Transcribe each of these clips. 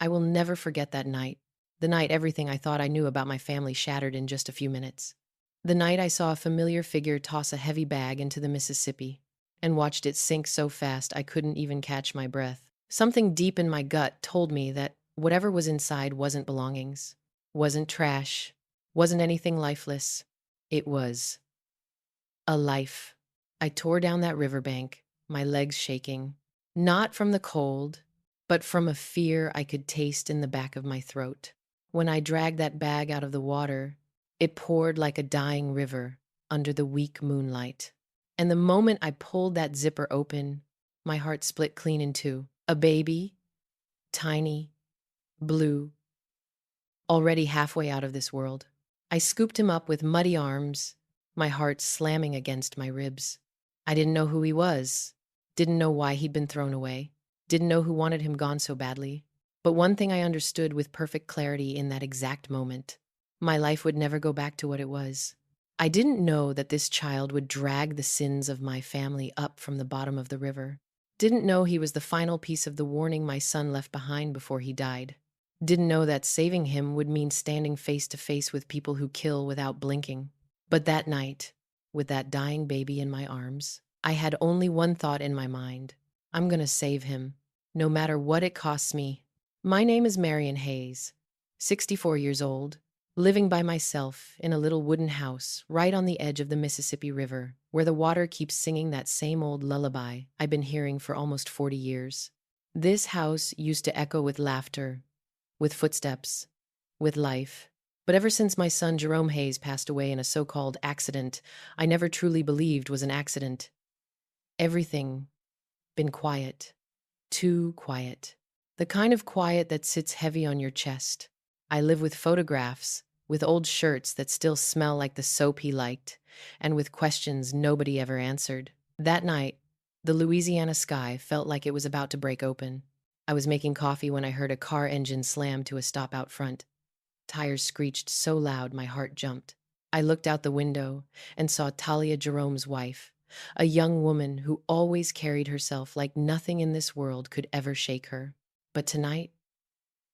I will never forget that night. The night everything I thought I knew about my family shattered in just a few minutes. The night I saw a familiar figure toss a heavy bag into the Mississippi and watched it sink so fast I couldn't even catch my breath. Something deep in my gut told me that whatever was inside wasn't belongings, wasn't trash, wasn't anything lifeless. It was a life. I tore down that riverbank, my legs shaking, not from the cold, but from a fear I could taste in the back of my throat. When I dragged that bag out of the water, it poured like a dying river under the weak moonlight. And the moment I pulled that zipper open, my heart split clean in two. A baby, tiny, blue, already halfway out of this world. I scooped him up with muddy arms, my heart slamming against my ribs. I didn't know who he was, didn't know why he'd been thrown away, didn't know who wanted him gone so badly. But one thing I understood with perfect clarity in that exact moment: my life would never go back to what it was. I didn't know that this child would drag the sins of my family up from the bottom of the river. Didn't know he was the final piece of the warning my son left behind before he died. Didn't know that saving him would mean standing face to face with people who kill without blinking. But that night, with that dying baby in my arms, I had only one thought in my mind: I'm gonna save him, no matter what it costs me. My name is Marion Hayes, 64 years old, living by myself in a little wooden house right on the edge of the Mississippi River, where the water keeps singing that same old lullaby I've been hearing for almost 40 years. This house used to echo with laughter, with footsteps, with life. But ever since my son Jerome Hayes passed away in a so-called accident I never truly believed was an accident, everything been quiet. Too quiet. The kind of quiet that sits heavy on your chest. I live with photographs, with old shirts that still smell like the soap he liked, and with questions nobody ever answered. That night, the Louisiana sky felt like it was about to break open. I was making coffee when I heard a car engine slam to a stop out front. Tires screeched so loud my heart jumped. I looked out the window and saw Talia, Jerome's wife, a young woman who always carried herself like nothing in this world could ever shake her. But tonight,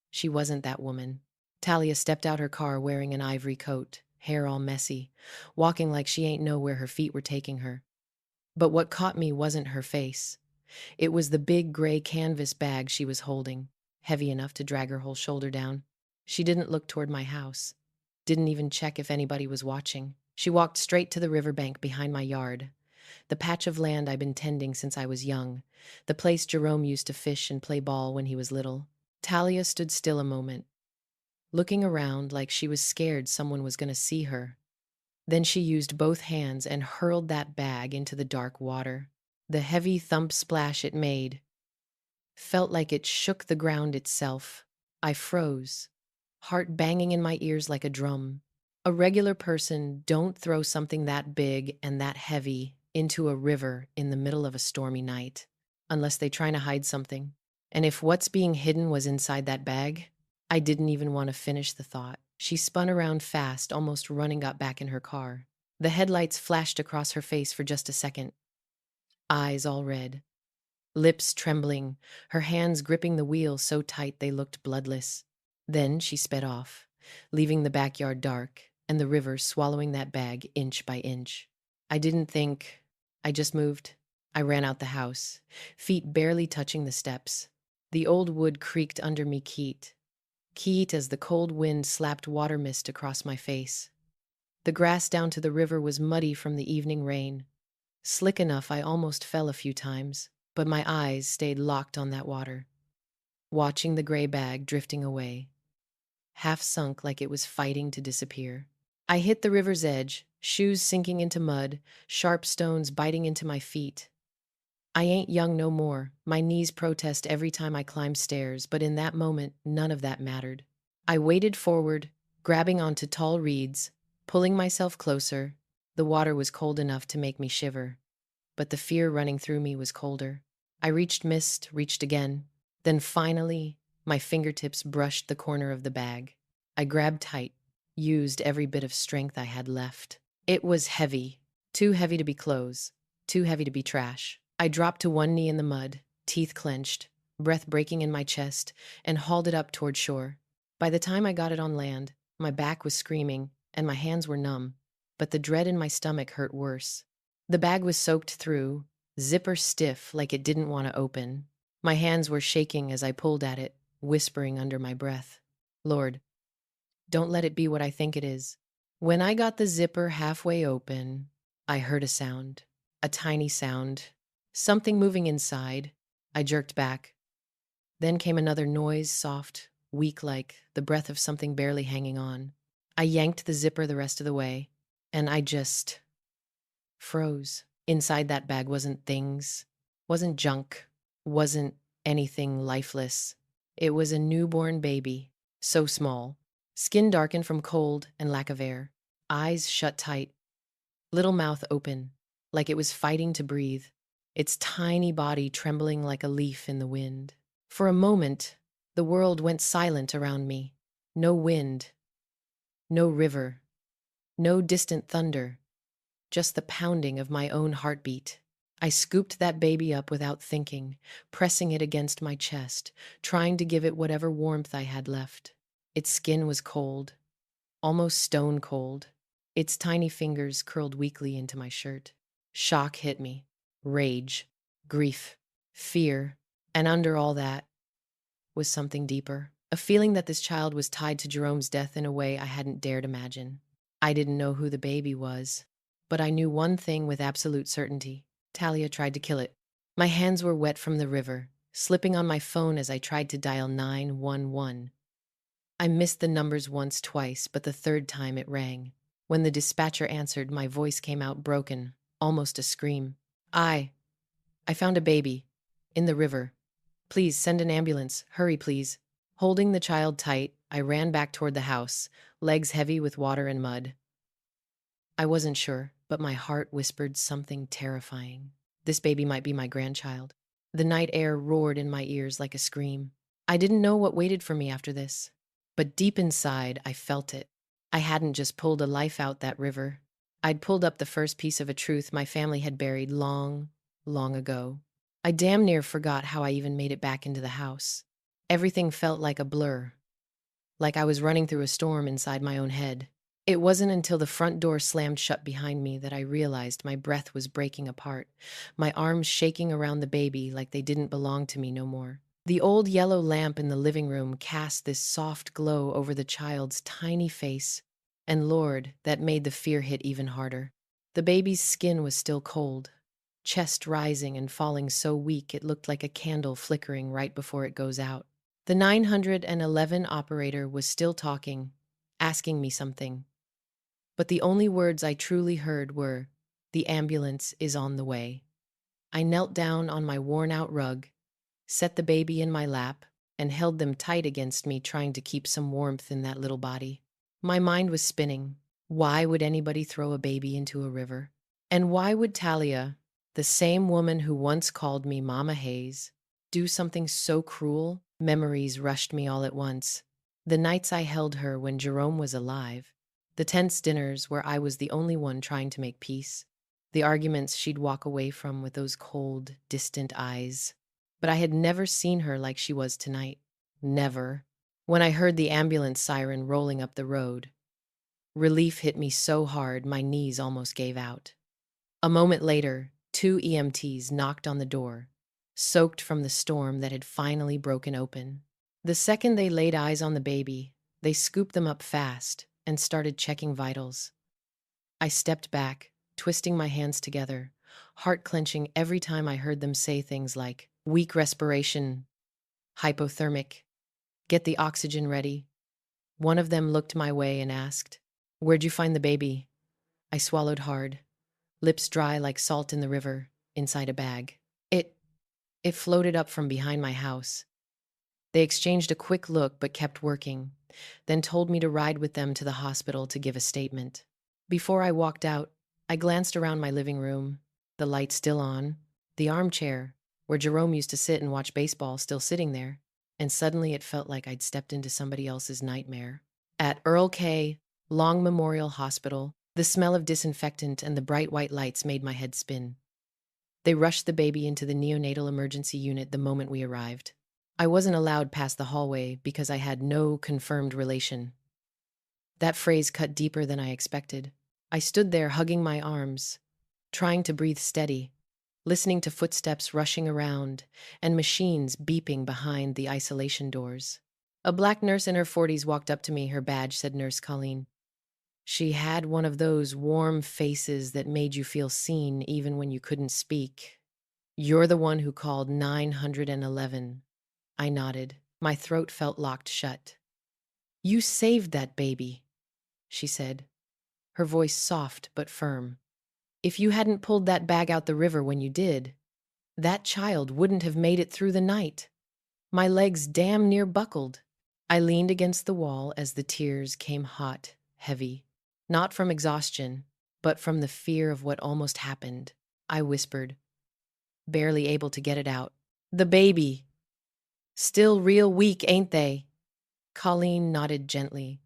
she wasn't that woman. Talia stepped out her car wearing an ivory coat, hair all messy, walking like she ain't know where her feet were taking her. But what caught me wasn't her face. It was the big gray canvas bag she was holding, heavy enough to drag her whole shoulder down. She didn't look toward my house, didn't even check if anybody was watching. She walked straight to the riverbank behind my yard, the patch of land I've been tending since I was young, the place Jerome used to fish and play ball when he was little. Talia stood still a moment, looking around like she was scared someone was going to see her. Then she used both hands and hurled that bag into the dark water. The heavy thump splash it made felt like it shook the ground itself. I froze, heart banging in my ears like a drum. A regular person don't throw something that big and that heavy into a river in the middle of a stormy night, unless they're trying to hide something. And if what's being hidden was inside that bag, I didn't even want to finish the thought. She spun around fast, almost running, got back in her car. The headlights flashed across her face for just a second, eyes all red, lips trembling, her hands gripping the wheel so tight they looked bloodless. Then she sped off, leaving the backyard dark and the river swallowing that bag inch by inch. I didn't think, I just moved. I ran out the house, feet barely touching the steps. The old wood creaked under me, keet as the cold wind slapped water mist across my face. The grass down to the river was muddy from the evening rain, slick enough I almost fell a few times, but my eyes stayed locked on that water, watching the gray bag drifting away, half sunk like it was fighting to disappear. I hit the river's edge, shoes sinking into mud, sharp stones biting into my feet. I ain't young no more. My knees protest every time I climb stairs, but in that moment, none of that mattered. I waded forward, grabbing onto tall reeds, pulling myself closer. The water was cold enough to make me shiver, but the fear running through me was colder. I reached again. Then finally, my fingertips brushed the corner of the bag. I grabbed tight, used every bit of strength I had left. It was heavy, too heavy to be clothes, too heavy to be trash. I dropped to one knee in the mud, teeth clenched, breath breaking in my chest, and hauled it up toward shore. By the time I got it on land, my back was screaming and my hands were numb, but the dread in my stomach hurt worse. The bag was soaked through, zipper stiff like it didn't want to open. My hands were shaking as I pulled at it, whispering under my breath, "Lord, don't let it be what I think it is." When I got the zipper halfway open, I heard a sound, a tiny sound, something moving inside. I jerked back. Then came another noise, soft, weak like the breath of something barely hanging on. I yanked the zipper the rest of the way, and I just froze. Inside that bag wasn't things, wasn't junk, wasn't anything lifeless. It was a newborn baby, so small, skin darkened from cold and lack of air, eyes shut tight, little mouth open, like it was fighting to breathe, its tiny body trembling like a leaf in the wind. For a moment, the world went silent around me. No wind, no river, no distant thunder, just the pounding of my own heartbeat. I scooped that baby up without thinking, pressing it against my chest, trying to give it whatever warmth I had left. Its skin was cold, almost stone cold. Its tiny fingers curled weakly into my shirt. Shock hit me. Rage, grief, fear, and under all that was something deeper. A feeling that this child was tied to Jerome's death in a way I hadn't dared imagine. I didn't know who the baby was, but I knew one thing with absolute certainty. Talia tried to kill it. My hands were wet from the river, slipping on my phone as I tried to dial 911. I missed the numbers once, twice, but the third time it rang. When the dispatcher answered, my voice came out broken, almost a scream. I found a baby. In the river. Please send an ambulance. Hurry, please." Holding the child tight, I ran back toward the house, legs heavy with water and mud. I wasn't sure, but my heart whispered something terrifying. This baby might be my grandchild. The night air roared in my ears like a scream. I didn't know what waited for me after this, but deep inside, I felt it. I hadn't just pulled a life out that river. I'd pulled up the first piece of a truth my family had buried long, long ago. I damn near forgot how I even made it back into the house. Everything felt like a blur, like I was running through a storm inside my own head. It wasn't until the front door slammed shut behind me that I realized my breath was breaking apart, my arms shaking around the baby like they didn't belong to me no more. The old yellow lamp in the living room cast this soft glow over the child's tiny face, and Lord, that made the fear hit even harder. The baby's skin was still cold, chest rising and falling so weak it looked like a candle flickering right before it goes out. The 911 operator was still talking, asking me something. But the only words I truly heard were, "The ambulance is on the way." I knelt down on my worn-out rug, set the baby in my lap, and held them tight against me, trying to keep some warmth in that little body. My mind was spinning. Why would anybody throw a baby into a river? And why would Talia, the same woman who once called me Mama Hayes, do something so cruel? Memories rushed me all at once. The nights I held her when Jerome was alive, the tense dinners where I was the only one trying to make peace, the arguments she'd walk away from with those cold, distant eyes. But I had never seen her like she was tonight. Never. When I heard the ambulance siren rolling up the road, relief hit me so hard my knees almost gave out. A moment later, 2 EMTs knocked on the door, soaked from the storm that had finally broken open. The second they laid eyes on the baby, they scooped them up fast and started checking vitals. I stepped back, twisting my hands together, heart clenching every time I heard them say things like, "Weak respiration, hypothermic, get the oxygen ready." One of them looked my way and asked, "Where'd you find the baby?" I swallowed hard, lips dry like salt in the river, inside a bag. It floated up from behind my house. They exchanged a quick look but kept working, then told me to ride with them to the hospital to give a statement. Before I walked out, I glanced around my living room, the light still on, the armchair where Jerome used to sit and watch baseball still sitting there, and suddenly it felt like I'd stepped into somebody else's nightmare. At Earl K. Long Memorial Hospital, the smell of disinfectant and the bright white lights made my head spin. They rushed the baby into the neonatal emergency unit the moment we arrived. I wasn't allowed past the hallway because I had no confirmed relation. That phrase cut deeper than I expected. I stood there hugging my arms, trying to breathe steady, listening to footsteps rushing around and machines beeping behind the isolation doors. A black nurse in her 40s walked up to me. Her badge said Nurse Colleen. She had one of those warm faces that made you feel seen even when you couldn't speak. "You're the one who called 911. I nodded. My throat felt locked shut. "You saved that baby," she said, her voice soft but firm. "If you hadn't pulled that bag out the river when you did, that child wouldn't have made it through the night." My legs damn near buckled. I leaned against the wall as the tears came hot, heavy. Not from exhaustion, but from the fear of what almost happened. I whispered, barely able to get it out. "The baby. Still real weak, ain't they?" Colleen nodded gently.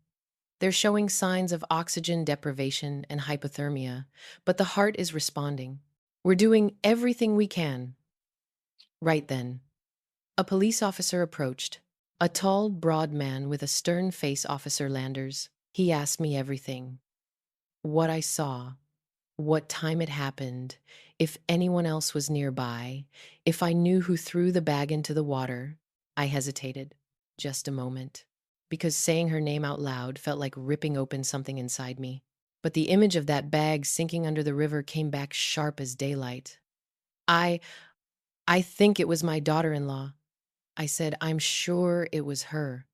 "They're showing signs of oxygen deprivation and hypothermia, but the heart is responding. We're doing everything we can." Right then, a police officer approached. A tall, broad man with a stern face, Officer Landers. He asked me everything. What I saw, what time it happened, if anyone else was nearby, if I knew who threw the bag into the water. I hesitated, just a moment, because saying her name out loud felt like ripping open something inside me. But the image of that bag sinking under the river came back sharp as daylight. I I think it was my daughter-in-law," I said. "I'm sure it was her."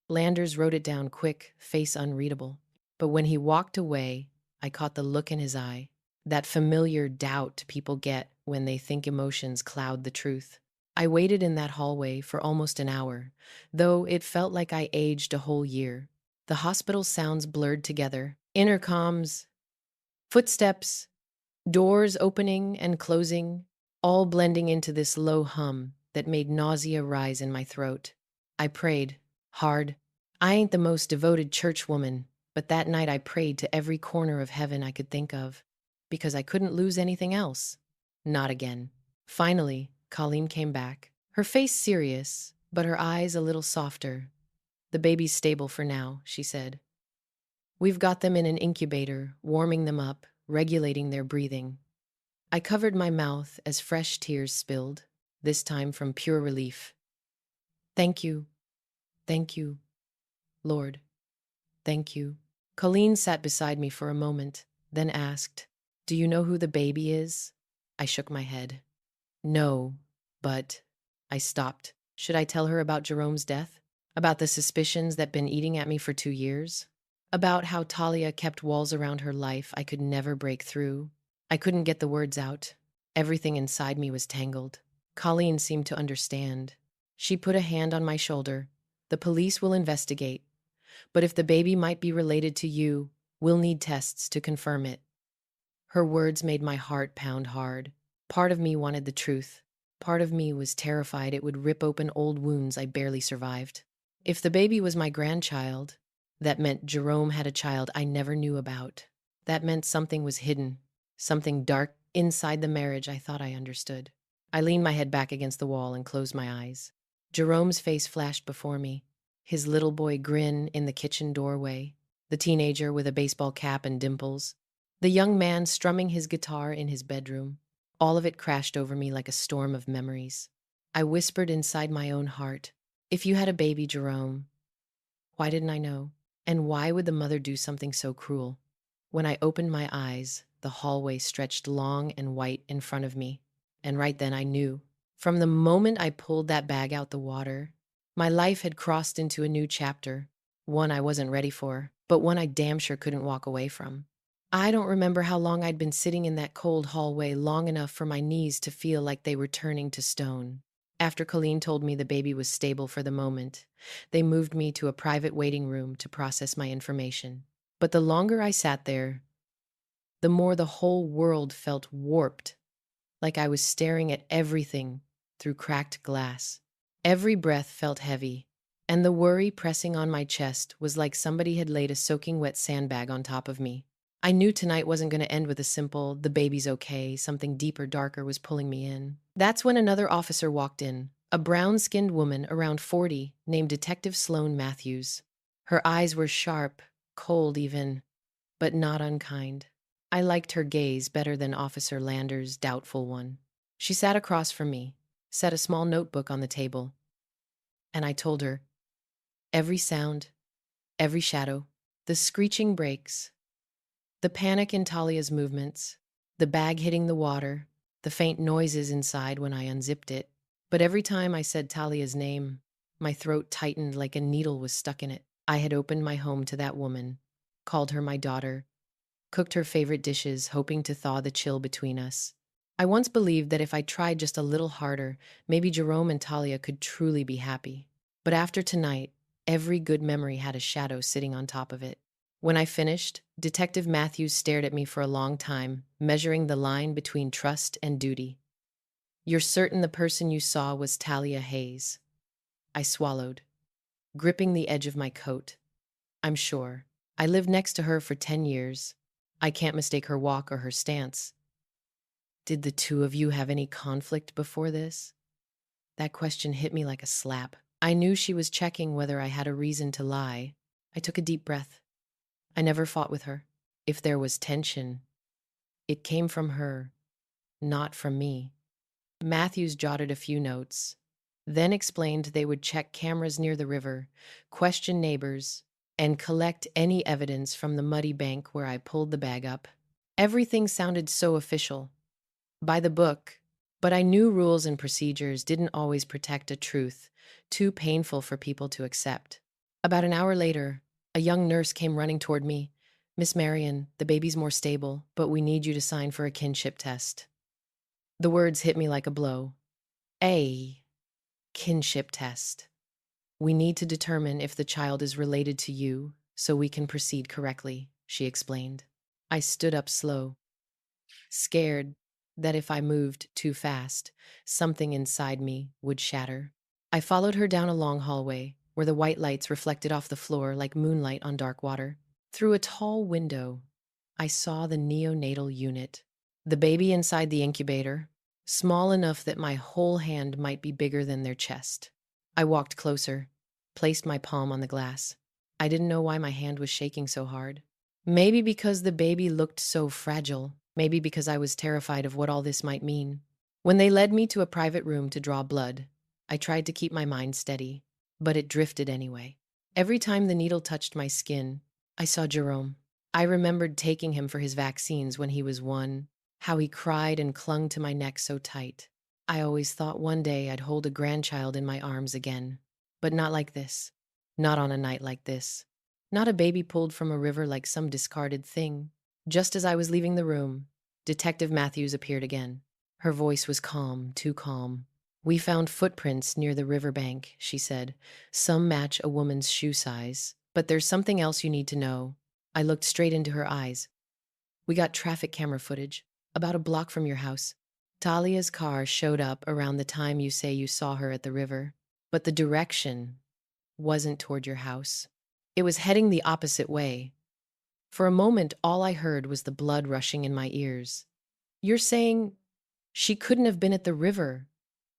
Landers wrote it down quick, face unreadable. But when he walked away, I caught the look in his eye, that familiar doubt people get when they think emotions cloud the truth. I waited in that hallway for almost an hour, though it felt like I aged a whole year. The hospital sounds blurred together. Intercoms, footsteps, doors opening and closing, all blending into this low hum that made nausea rise in my throat. I prayed, hard. I ain't the most devoted churchwoman, but that night I prayed to every corner of heaven I could think of, because I couldn't lose anything else. Not again. Finally, Colleen came back, her face serious, but her eyes a little softer. "The baby's stable for now," she said. "We've got them in an incubator, warming them up, regulating their breathing." I covered my mouth as fresh tears spilled, this time from pure relief. "Thank you, thank you, Lord, thank you." Colleen sat beside me for a moment, then asked, "Do you know who the baby is?" I shook my head. "No, but—" I stopped. Should I tell her about Jerome's death? About the suspicions that been eating at me for 2 years? About how Talia kept walls around her life I could never break through? I couldn't get the words out. Everything inside me was tangled. Colleen seemed to understand. She put a hand on my shoulder. "The police will investigate, but if the baby might be related to you, we'll need tests to confirm it." Her words made my heart pound hard. Part of me wanted the truth. Part of me was terrified it would rip open old wounds I barely survived. If the baby was my grandchild, that meant Jerome had a child I never knew about. That meant something was hidden, something dark inside the marriage I thought I understood. I leaned my head back against the wall and closed my eyes. Jerome's face flashed before me, his little boy grin in the kitchen doorway, the teenager with a baseball cap and dimples, the young man strumming his guitar in his bedroom. All of it crashed over me like a storm of memories. I whispered inside my own heart, "If you had a baby, Jerome, why didn't I know? And why would the mother do something so cruel?" When I opened my eyes, the hallway stretched long and white in front of me. And right then I knew. From the moment I pulled that bag out the water, my life had crossed into a new chapter, one I wasn't ready for, but one I damn sure couldn't walk away from. I don't remember how long I'd been sitting in that cold hallway, long enough for my knees to feel like they were turning to stone. After Colleen told me the baby was stable for the moment, they moved me to a private waiting room to process my information. But the longer I sat there, the more the whole world felt warped, like I was staring at everything through cracked glass. Every breath felt heavy, and the worry pressing on my chest was like somebody had laid a soaking wet sandbag on top of me. I knew tonight wasn't going to end with a simple, "the baby's okay," something deeper, darker was pulling me in. That's when another officer walked in, A brown-skinned woman around 40 named Detective Sloane Matthews. Her eyes were sharp, cold even, but not unkind. I liked her gaze better than Officer Lander's doubtful one. She sat across from me, set a small notebook on the table, and I told her every sound, every shadow, the screeching brakes, the panic in Talia's movements, the bag hitting the water, the faint noises inside when I unzipped it. But every time I said Talia's name, my throat tightened like a needle was stuck in it. I had opened my home to that woman, called her my daughter, cooked her favorite dishes, hoping to thaw the chill between us. I once believed that if I tried just a little harder, maybe Jerome and Talia could truly be happy. But after tonight, every good memory had a shadow sitting on top of it. When I finished, Detective Matthews stared at me for a long time, measuring the line between trust and duty. "You're certain the person you saw was Talia Hayes?" I swallowed, gripping the edge of my coat. "I'm sure. I lived next to her for 10 years. I can't mistake her walk or her stance." "Did the two of you have any conflict before this?" That question hit me like a slap. I knew she was checking whether I had a reason to lie. I took a deep breath. I never fought with her. If there was tension, it came from her, not from me. Matthews jotted a few notes, then explained they would check cameras near the river, question neighbors, and collect any evidence from the muddy bank where I pulled the bag up. Everything sounded so official, by the book, but I knew rules and procedures didn't always protect a truth too painful for people to accept. About an hour later, a young nurse came running toward me. "Miss Marion, the baby's more stable, but we need you to sign for a kinship test." The words hit me like a blow. A kinship test. "We need to determine if the child is related to you so we can proceed correctly," she explained. I stood up slow, scared that if I moved too fast, something inside me would shatter. I followed her down a long hallway where the white lights reflected off the floor like moonlight on dark water. Through a tall window, I saw the neonatal unit, the baby inside the incubator, small enough that my whole hand might be bigger than their chest. I walked closer, placed my palm on the glass. I didn't know why my hand was shaking so hard. Maybe because the baby looked so fragile. Maybe because I was terrified of what all this might mean. When they led me to a private room to draw blood, I tried to keep my mind steady, but it drifted anyway. Every time the needle touched my skin, I saw Jerome. I remembered taking him for his vaccines when he was 1, how he cried and clung to my neck so tight. I always thought one day I'd hold a grandchild in my arms again, but not like this. Not on a night like this. Not a baby pulled from a river like some discarded thing. Just as I was leaving the room, Detective Matthews appeared again. Her voice was calm, too calm. "We found footprints near the riverbank," she said. "Some match a woman's shoe size. But there's something else you need to know." I looked straight into her eyes. "We got traffic camera footage, about a block from your house. Talia's car showed up around the time you say you saw her at the river. But the direction wasn't toward your house. It was heading the opposite way." For a moment, all I heard was the blood rushing in my ears. "You're saying she couldn't have been at the river?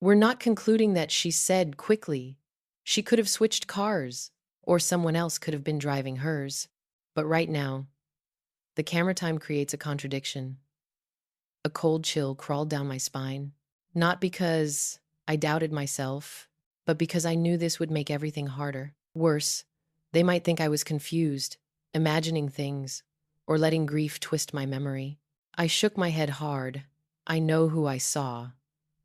We're not concluding that," she said quickly. "She could have switched cars, or someone else could have been driving hers. But right now, the camera time creates a contradiction." A cold chill crawled down my spine, not because I doubted myself, but because I knew this would make everything harder. Worse, they might think I was confused, imagining things, or letting grief twist my memory. I shook my head hard. "I know who I saw.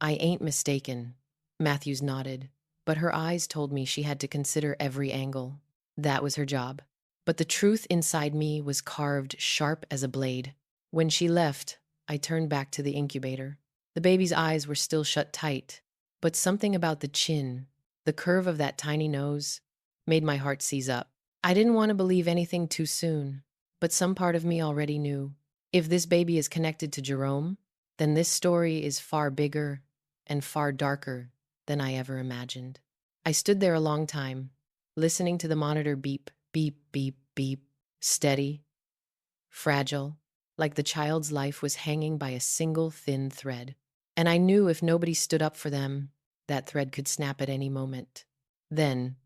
I ain't mistaken." Matthews nodded, but her eyes told me she had to consider every angle. That was her job. But the truth inside me was carved sharp as a blade. When she left, I turned back to the incubator. The baby's eyes were still shut tight, but something about the chin, the curve of that tiny nose, made my heart seize up. I didn't want to believe anything too soon, but some part of me already knew. If this baby is connected to Jerome, then this story is far bigger and far darker than I ever imagined. I stood there a long time, listening to the monitor beep, beep, beep, beep, steady, fragile, like the child's life was hanging by a single thin thread. And I knew if nobody stood up for them, That thread could snap at any moment. Then,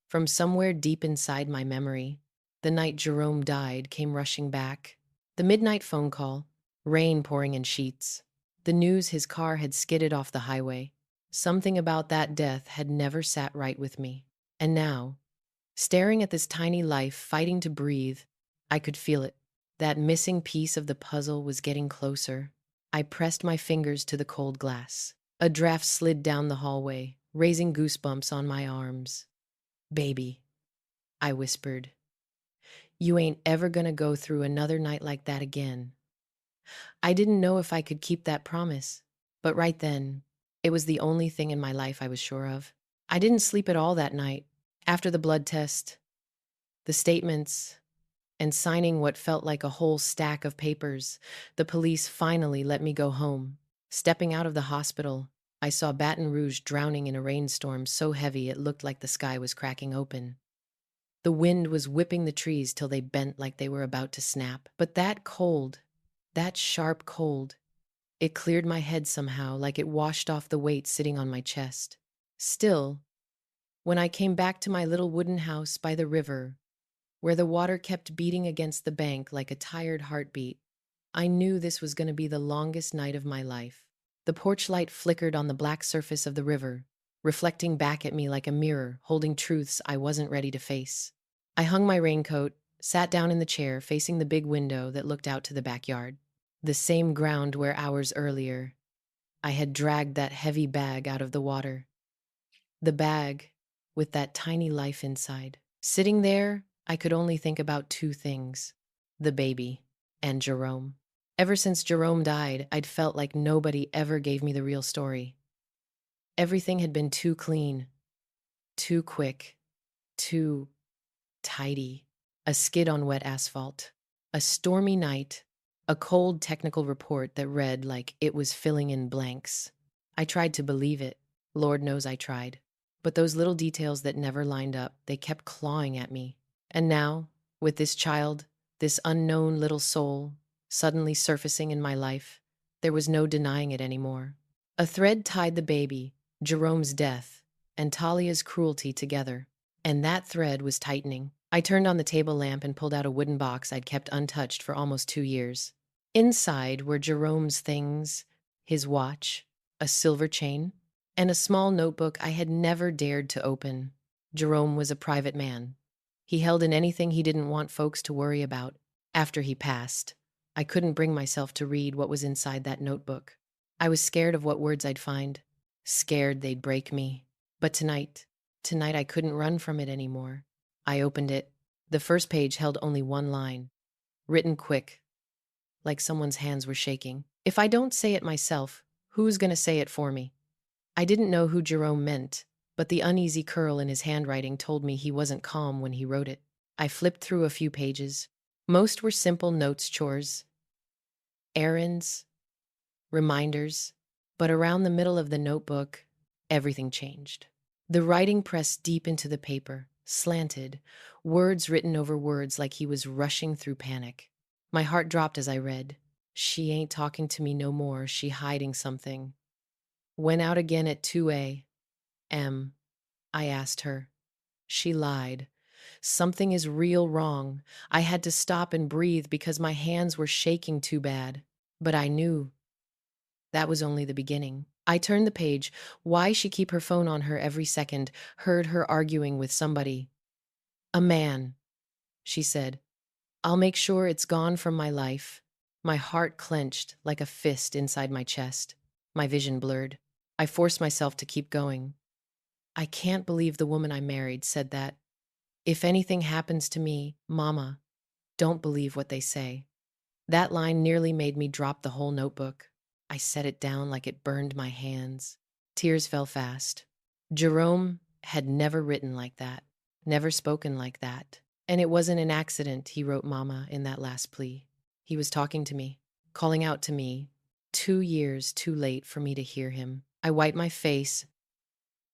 from somewhere deep inside my memory, the night Jerome died came rushing back. The midnight phone call, rain pouring in sheets, the news his car had skidded off the highway. Something about that death had never sat right with me. And now, staring at this tiny life fighting to breathe, I could feel it. That missing piece of the puzzle was getting closer. I pressed my fingers to the cold glass. A draft slid down the hallway, raising goosebumps on my arms. Baby, I whispered, you ain't ever gonna go through another night like that again. I didn't know if I could keep that promise, but right then, it was the only thing in my life I was sure of. I didn't sleep at all that night. After the blood test, the statements, and signing what felt like a whole stack of papers, the police finally let me go home. Stepping out of the hospital, I saw Baton Rouge drowning in a rainstorm so heavy it looked like the sky was cracking open. The wind was whipping the trees till they bent like they were about to snap. But that cold, that sharp cold, it cleared my head somehow, like it washed off the weight sitting on my chest. Still, when I came back to my little wooden house by the river, where the water kept beating against the bank like a tired heartbeat, I knew this was going to be the longest night of my life. The porch light flickered on the black surface of the river, reflecting back at me like a mirror, holding truths I wasn't ready to face. I hung my raincoat, sat down in the chair facing the big window that looked out to the backyard. The same ground where hours earlier I had dragged that heavy bag out of the water. The bag with that tiny life inside. Sitting there, I could only think about two things: the baby and Jerome. Ever since Jerome died, I'd felt like nobody ever gave me the real story. Everything had been too clean, too quick, too tidy. A skid on wet asphalt, a stormy night, a cold technical report that read like it was filling in blanks. I tried to believe it. Lord knows I tried. But those little details that never lined up, they kept clawing at me. And now, with this child, this unknown little soul, suddenly surfacing in my life, there was no denying it anymore. A thread tied the baby, Jerome's death, and Talia's cruelty together, and that thread was tightening. I turned on the table lamp and pulled out a wooden box I'd kept untouched for almost 2 years. Inside were Jerome's things, his watch, a silver chain, and a small notebook I had never dared to open. Jerome was a private man. He held in anything he didn't want folks to worry about. After he passed, I couldn't bring myself to read what was inside that notebook. I was scared of what words I'd find, scared they'd break me. But tonight I couldn't run from it anymore. I opened it. The first page held only one line, written quick, like someone's hands were shaking. If I don't say it myself, who's going to say it for me? I didn't know who Jerome meant, but the uneasy curl in his handwriting told me he wasn't calm when he wrote it. I flipped through a few pages. Most were simple notes, chores, errands, reminders, but around the middle of the notebook, everything changed. The writing pressed deep into the paper, slanted, words written over words like he was rushing through panic. My heart dropped as I read. She ain't talking to me no more, she hiding something. Went out again at 2 a.m., I asked her. She lied. Something is real wrong. I had to stop and breathe because my hands were shaking too bad. But I knew that was only the beginning. I turned the page. Why she keep her phone on her every second? Heard her arguing with somebody. A man, she said. I'll make sure it's gone from my life. My heart clenched like a fist inside my chest. My vision blurred. I forced myself to keep going. I can't believe the woman I married said that. If anything happens to me, Mama, don't believe what they say. That line nearly made me drop the whole notebook. I set it down like it burned my hands. Tears fell fast. Jerome had never written like that, never spoken like that. And it wasn't an accident, he wrote Mama in that last plea. He was talking to me, calling out to me, 2 years too late for me to hear him. I wiped my face,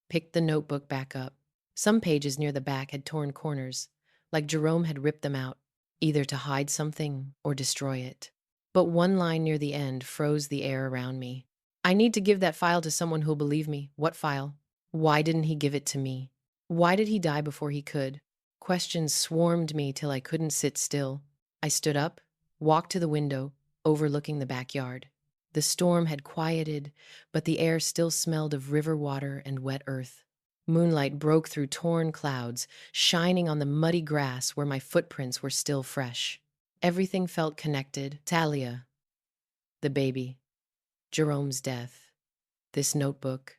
picked the notebook back up. Some pages near the back had torn corners, like Jerome had ripped them out, either to hide something or destroy it. But one line near the end froze the air around me. I need to give that file to someone who'll believe me. What file? Why didn't he give it to me? Why did he die before he could? Questions swarmed me till I couldn't sit still. I stood up, walked to the window, overlooking the backyard. The storm had quieted, but the air still smelled of river water and wet earth. Moonlight broke through torn clouds, shining on the muddy grass where my footprints were still fresh. Everything felt connected. Talia, the baby, Jerome's death, this notebook,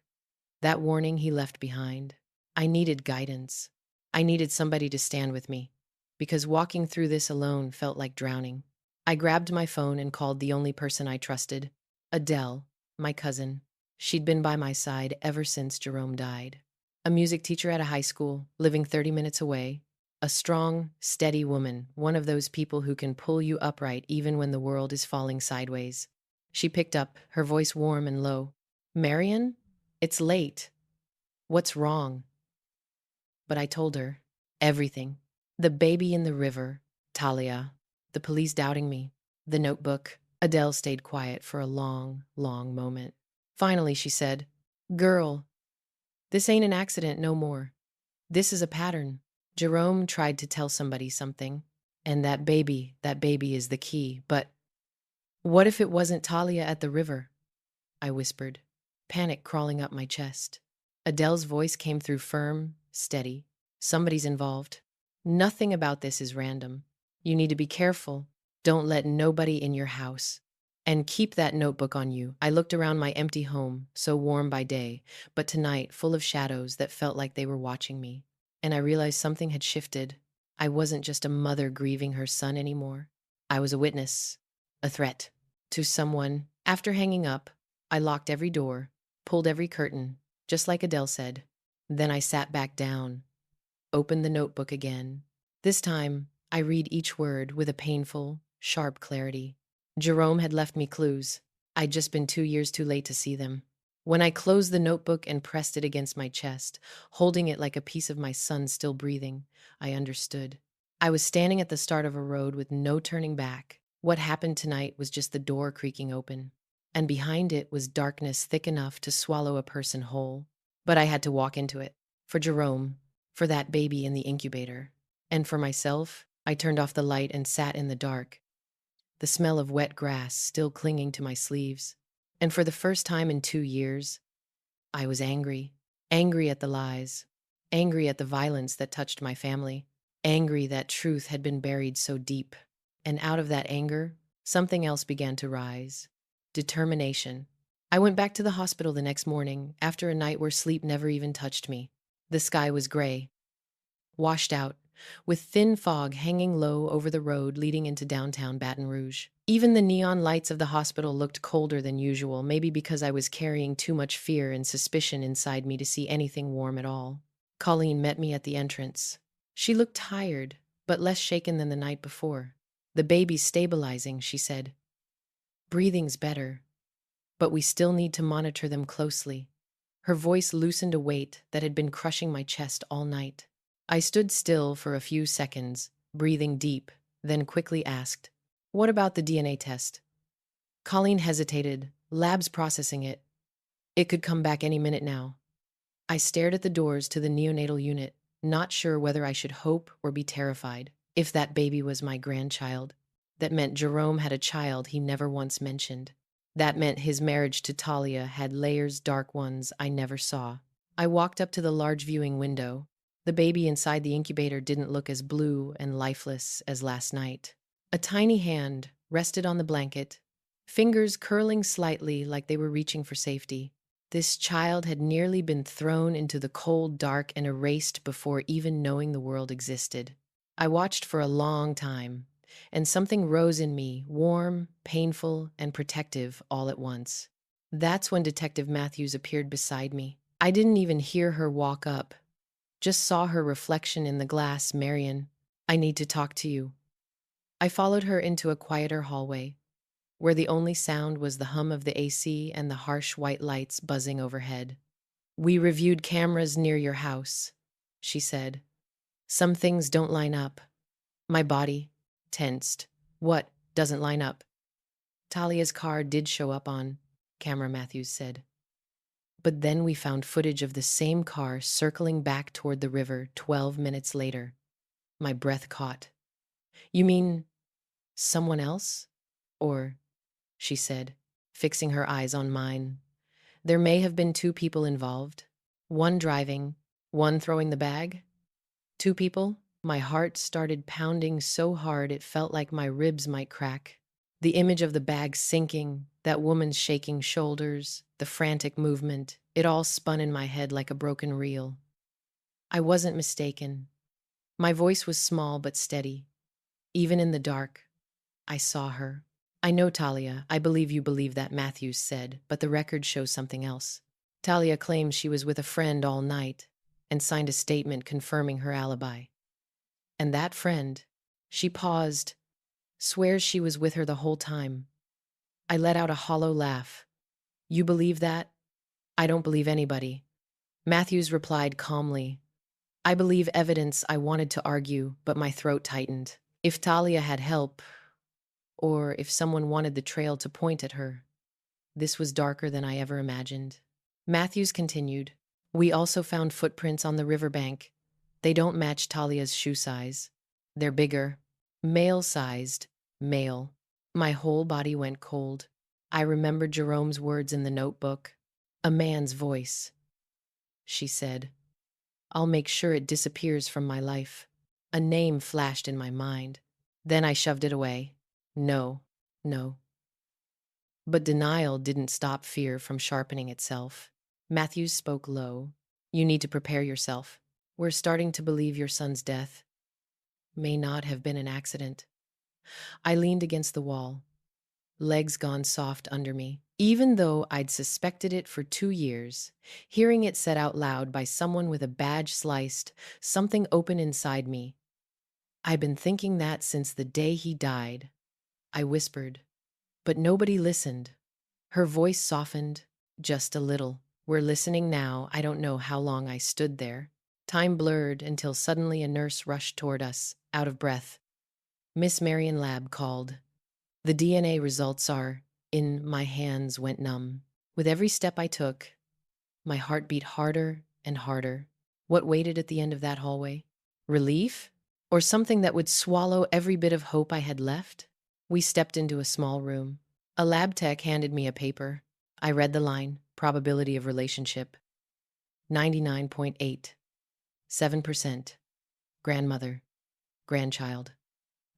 that warning he left behind. I needed guidance. I needed somebody to stand with me, because walking through this alone felt like drowning. I grabbed my phone and called the only person I trusted, Adele, my cousin. She'd been by my side ever since Jerome died. A music teacher at a high school, living 30 minutes away. A strong, steady woman, one of those people who can pull you upright even when the world is falling sideways. She picked up, her voice warm and low. "Marion? It's late. What's wrong?" But I told her everything. The baby in the river, Talia, the police doubting me, the notebook. Adele stayed quiet for a long, long moment. Finally, she said, "Girl, this ain't an accident no more. This is a pattern. Jerome tried to tell somebody something, and that baby is the key. But what if it wasn't Talia at the river?" I whispered, panic crawling up my chest. Adele's voice came through firm, steady. "Somebody's involved. Nothing about this is random. You need to be careful. Don't let nobody in your house. And keep that notebook on you." I looked around my empty home, so warm by day, but tonight full of shadows that felt like they were watching me. And I realized something had shifted. I wasn't just a mother grieving her son anymore. I was a witness, a threat to someone. After hanging up, I locked every door, pulled every curtain, just like Adele said. Then I sat back down, opened the notebook again. This time, I read each word with a painful, sharp clarity. Jerome had left me clues. I'd just been 2 years too late to see them. When I closed the notebook and pressed it against my chest, holding it like a piece of my son still breathing, I understood. I was standing at the start of a road with no turning back. What happened tonight was just the door creaking open, and behind it was darkness thick enough to swallow a person whole. But I had to walk into it. For Jerome, for that baby in the incubator, and for myself, I turned off the light and sat in the dark, the smell of wet grass still clinging to my sleeves. And for the first time in 2 years, I was angry. Angry at the lies. Angry at the violence that touched my family. Angry that truth had been buried so deep. And out of that anger, something else began to rise. Determination. I went back to the hospital the next morning, after a night where sleep never even touched me. The sky was gray, washed out, with thin fog hanging low over the road leading into downtown Baton Rouge. Even the neon lights of the hospital looked colder than usual, maybe because I was carrying too much fear and suspicion inside me to see anything warm at all. Colleen met me at the entrance. She looked tired, but less shaken than the night before. "The baby's stabilizing," she said. "Breathing's better, but we still need to monitor them closely." Her voice loosened a weight that had been crushing my chest all night. I stood still for a few seconds, breathing deep, then quickly asked, "What about the DNA test?" Colleen hesitated. "Lab's processing it. It could come back any minute now." I stared at the doors to the neonatal unit, not sure whether I should hope or be terrified. If that baby was my grandchild, that meant Jerome had a child he never once mentioned. That meant his marriage to Talia had layers, dark ones I never saw. I walked up to the large viewing window. The baby inside the incubator didn't look as blue and lifeless as last night. A tiny hand rested on the blanket, fingers curling slightly like they were reaching for safety. This child had nearly been thrown into the cold dark and erased before even knowing the world existed. I watched for a long time, and something rose in me, warm, painful, and protective all at once. That's when Detective Matthews appeared beside me. I didn't even hear her walk up, just saw her reflection in the glass. "Marion, I need to talk to you." I followed her into a quieter hallway, where the only sound was the hum of the AC and the harsh white lights buzzing overhead. "We reviewed cameras near your house," she said. "Some things don't line up." My body tensed. "What doesn't line up?" Talia's car did show up on Camera Matthews said. But then we found footage of the same car circling back toward the river 12 minutes later. My breath caught. You mean someone else? Or, she said, fixing her eyes on mine. There may have been two people involved. One driving, one throwing the bag. Two people? My heart started pounding so hard it felt like my ribs might crack. The image of the bag sinking, that woman's shaking shoulders, the frantic movement, it all spun in my head like a broken reel. I wasn't mistaken. My voice was small but steady. Even in the dark, I saw her. I know, Talia, I believe you believe that, Matthews said, but the record shows something else. Talia claims she was with a friend all night and signed a statement confirming her alibi. And that friend, she paused, swears she was with her the whole time. I let out a hollow laugh. You believe that? I don't believe anybody. Matthews replied calmly. I believe evidence. I wanted to argue, but my throat tightened. If Talia had help, or if someone wanted the trail to point at her, this was darker than I ever imagined. Matthews continued. We also found footprints on the riverbank. They don't match Talia's shoe size. They're bigger. Male-sized. Male. My whole body went cold. I remembered Jerome's words in the notebook. A man's voice. She said, I'll make sure it disappears from my life. A name flashed in my mind. Then I shoved it away. No, no. But denial didn't stop fear from sharpening itself. Matthews spoke low. You need to prepare yourself. We're starting to believe your son's death may not have been an accident. I leaned against the wall, legs gone soft under me. Even though I'd suspected it for 2 years, hearing it said out loud by someone with a badge sliced, something open inside me. I've been thinking that since the day he died. I whispered, but nobody listened. Her voice softened, just a little. We're listening now. I don't know how long I stood there. Time blurred until suddenly a nurse rushed toward us, out of breath. Miss Marion Lab called. The DNA results are in. My hands went numb. With every step I took, my heart beat harder and harder. What waited at the end of that hallway? Relief? Or something that would swallow every bit of hope I had left? We stepped into a small room. A lab tech handed me a paper. I read the line, probability of relationship. 99.8. 7%. Grandmother. Grandchild.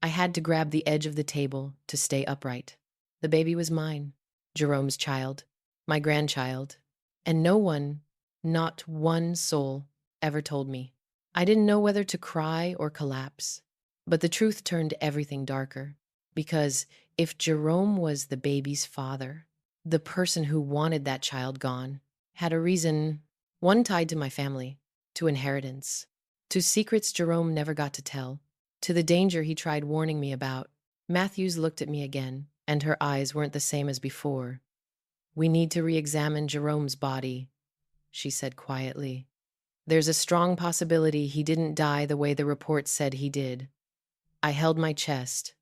I had to grab the edge of the table to stay upright. The baby was mine, Jerome's child, my grandchild, and no one, not one soul, ever told me. I didn't know whether to cry or collapse, but the truth turned everything darker, because if Jerome was the baby's father, the person who wanted that child gone, had a reason, one tied to my family, to inheritance, to secrets Jerome never got to tell, to the danger he tried warning me about. Matthews looked at me again, and her eyes weren't the same as before. We need to re-examine Jerome's body, she said quietly. There's a strong possibility he didn't die the way the report said he did. I held my chest,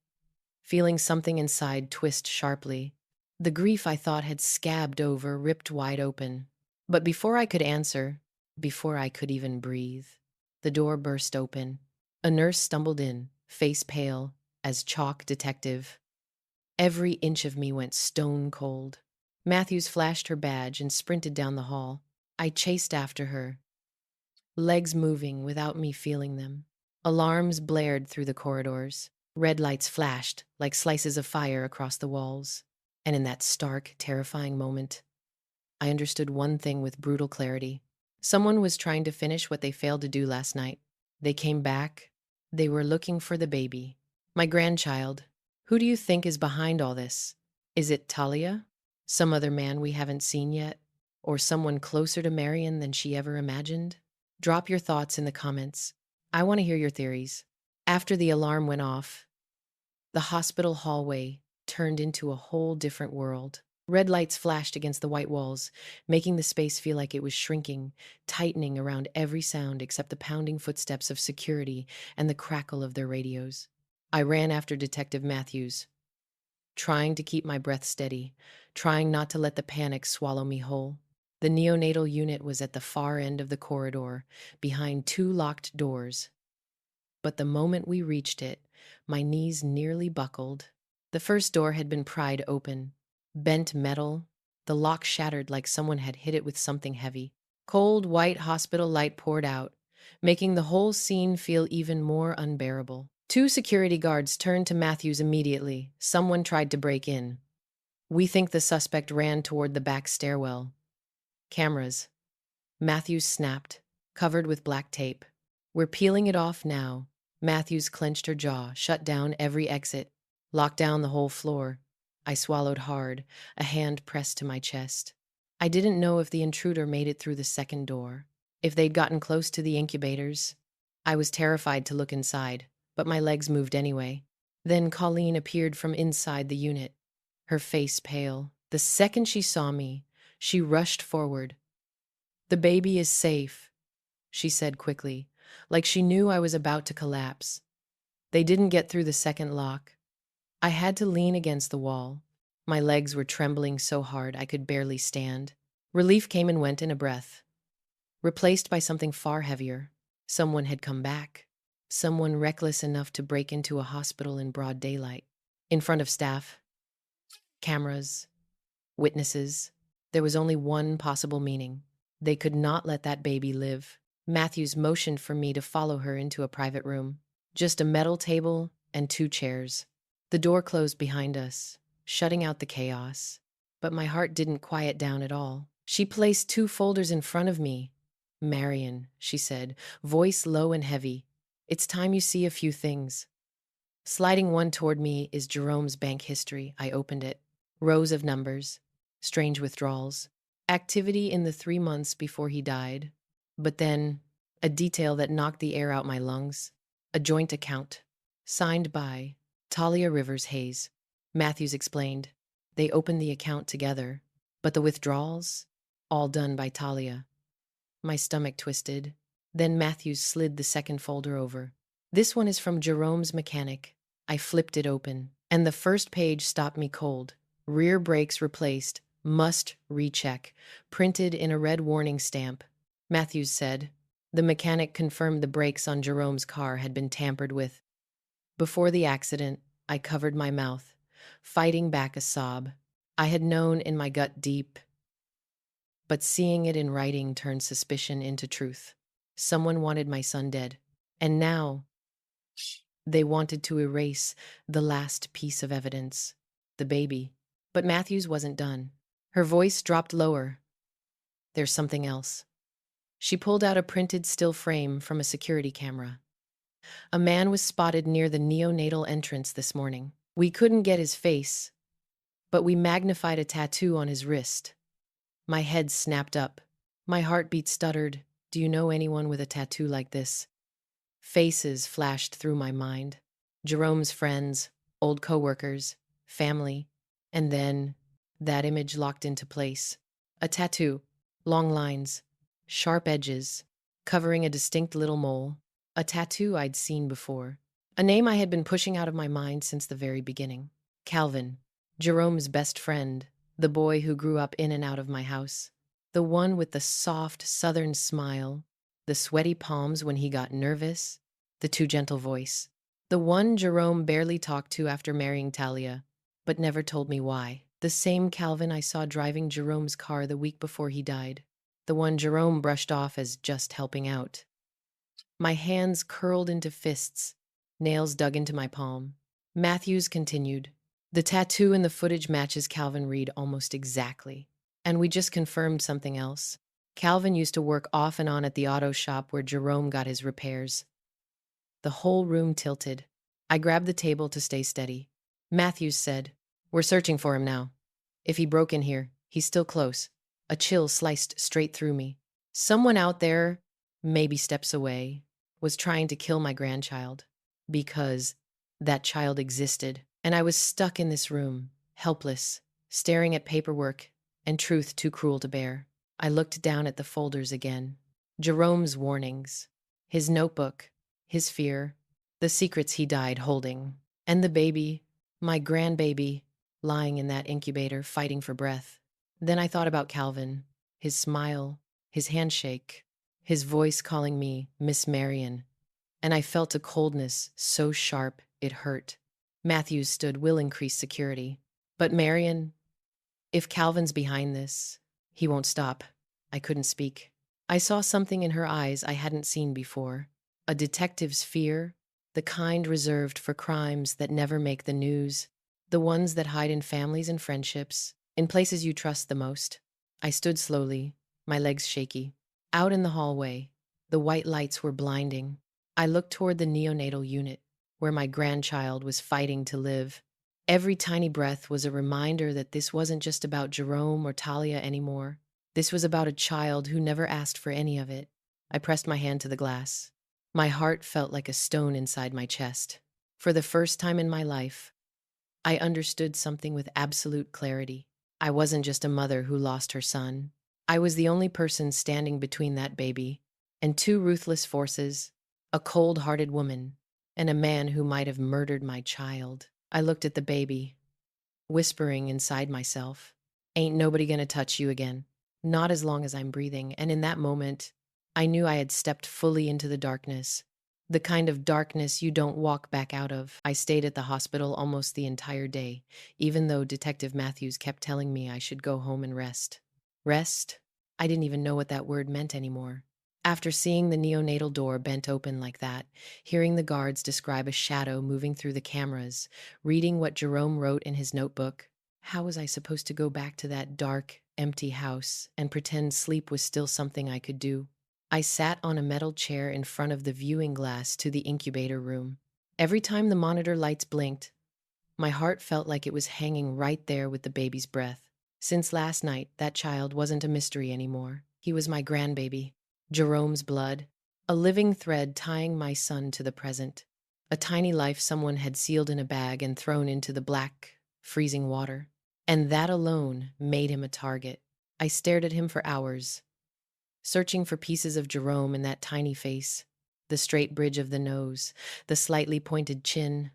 feeling something inside twist sharply. The grief I thought had scabbed over ripped wide open. But before I could answer, before I could even breathe, the door burst open. A nurse stumbled in, face pale, as chalk detective. Every inch of me went stone cold. Matthews flashed her badge and sprinted down the hall. I chased after her, legs moving without me feeling them. Alarms blared through the corridors. Red lights flashed like slices of fire across the walls. And in that stark, terrifying moment, I understood one thing with brutal clarity. Someone was trying to finish what they failed to do last night. They came back. They were looking for the baby. My grandchild. Who do you think is behind all this? Is it Talia? Some other man we haven't seen yet? Or someone closer to Marion than she ever imagined? Drop your thoughts in the comments. I want to hear your theories. After the alarm went off, the hospital hallway turned into a whole different world. Red lights flashed against the white walls, making the space feel like it was shrinking, tightening around every sound except the pounding footsteps of security and the crackle of their radios. I ran after Detective Matthews. trying to keep my breath steady, trying not to let the panic swallow me whole. The neonatal unit was at the far end of the corridor, behind two locked doors. But the moment we reached it, my knees nearly buckled. The first door had been pried open. Bent metal, the lock shattered like someone had hit it with something heavy. Cold, white hospital light poured out, making the whole scene feel even more unbearable. Two security guards turned to Matthews immediately. Someone tried to break in. We think the suspect ran toward the back stairwell. Cameras. Matthews snapped, covered with black tape. We're peeling it off now. Matthews clenched her jaw, shut down every exit, locked down the whole floor. I swallowed hard, a hand pressed to my chest. I didn't know if the intruder made it through the second door, if they'd gotten close to the incubators. I was terrified to look inside, but my legs moved anyway. Then Colleen appeared from inside the unit, her face pale. The second she saw me, she rushed forward. "The baby is safe," she said quickly, like she knew I was about to collapse. They didn't get through the second lock. I had to lean against the wall. My legs were trembling so hard I could barely stand. Relief came and went in a breath, replaced by something far heavier. Someone had come back. Someone reckless enough to break into a hospital in broad daylight, in front of staff, cameras, witnesses. There was only one possible meaning. They could not let that baby live. Matthews motioned for me to follow her into a private room. Just a metal table and two chairs. The door closed behind us, shutting out the chaos. But my heart didn't quiet down at all. She placed two folders in front of me. "Marion," she said, voice low and heavy, "it's time you see a few things." Sliding one toward me is Jerome's bank history. I opened it. Rows of numbers, strange withdrawals, activity in the 3 months before he died. But then, a detail that knocked the air out my lungs. A joint account, signed by Talia Rivers Hayes. Matthews explained. They opened the account together, but the withdrawals, all done by Talia. My stomach twisted. Then Matthews slid the second folder over. "This one is from Jerome's mechanic." I flipped it open, and the first page stopped me cold. "Rear brakes replaced. Must recheck." Printed in a red warning stamp. Matthews said. The mechanic confirmed the brakes on Jerome's car had been tampered with. Before the accident, I covered my mouth, fighting back a sob. I had known in my gut deep, but seeing it in writing turned suspicion into truth. Someone wanted my son dead, and now they wanted to erase the last piece of evidence, the baby. But Matthews wasn't done. Her voice dropped lower. "There's something else." She pulled out a printed still frame from a security camera. "A man was spotted near the neonatal entrance this morning. We couldn't get his face, but we magnified a tattoo on his wrist." My head snapped up. My heartbeat stuttered. "Do you know anyone with a tattoo like this?" Faces flashed through my mind. Jerome's friends, old coworkers, family. And then, that image locked into place. A tattoo, long lines, sharp edges, covering a distinct little mole. A tattoo I'd seen before. A name I had been pushing out of my mind since the very beginning. Calvin, Jerome's best friend, the boy who grew up in and out of my house. The one with the soft southern smile, the sweaty palms when he got nervous, the too gentle voice. The one Jerome barely talked to after marrying Talia, but never told me why. The same Calvin I saw driving Jerome's car the week before he died. The one Jerome brushed off as just helping out. My hands curled into fists, nails dug into my palm. Matthews continued. "The tattoo in the footage matches Calvin Reed almost exactly. And we just confirmed something else. Calvin used to work off and on at the auto shop where Jerome got his repairs." The whole room tilted. I grabbed the table to stay steady. Matthews said, "We're searching for him now. If he broke in here, he's still close." A chill sliced straight through me. Someone out there, maybe steps away, was trying to kill my grandchild. Because that child existed. And I was stuck in this room, helpless, staring at paperwork and truth too cruel to bear. I looked down at the folders again. Jerome's warnings, his notebook, his fear, the secrets he died holding. And the baby, my grandbaby, lying in that incubator, fighting for breath. Then I thought about Calvin, his smile, his handshake, his voice calling me Miss Marion, and I felt a coldness so sharp it hurt. Matthews stood will increase security. But Marion, if Calvin's behind this, he won't stop. I couldn't speak. I saw something in her eyes I hadn't seen before. A detective's fear, the kind reserved for crimes that never make the news, the ones that hide in families and friendships, in places you trust the most. I stood slowly, my legs shaky. Out in the hallway, the white lights were blinding. I looked toward the neonatal unit, where my grandchild was fighting to live. Every tiny breath was a reminder that this wasn't just about Jerome or Talia anymore. This was about a child who never asked for any of it. I pressed my hand to the glass. My heart felt like a stone inside my chest. For the first time in my life, I understood something with absolute clarity. I wasn't just a mother who lost her son. I was the only person standing between that baby and two ruthless forces, a cold-hearted woman and a man who might have murdered my child. I looked at the baby, whispering inside myself, "Ain't nobody gonna touch you again. Not as long as I'm breathing." And in that moment, I knew I had stepped fully into the darkness. The kind of darkness you don't walk back out of. I stayed at the hospital almost the entire day, even though Detective Matthews kept telling me I should go home and rest. Rest? I didn't even know what that word meant anymore. After seeing the neonatal door bent open like that, hearing the guards describe a shadow moving through the cameras, reading what Jerome wrote in his notebook, how was I supposed to go back to that dark, empty house and pretend sleep was still something I could do? I sat on a metal chair in front of the viewing glass to the incubator room. Every time the monitor lights blinked, my heart felt like it was hanging right there with the baby's breath. Since last night, that child wasn't a mystery anymore. He was my grandbaby, Jerome's blood, a living thread tying my son to the present, a tiny life someone had sealed in a bag and thrown into the black, freezing water. And that alone made him a target. I stared at him for hours, searching for pieces of Jerome in that tiny face, the straight bridge of the nose, the slightly pointed chin,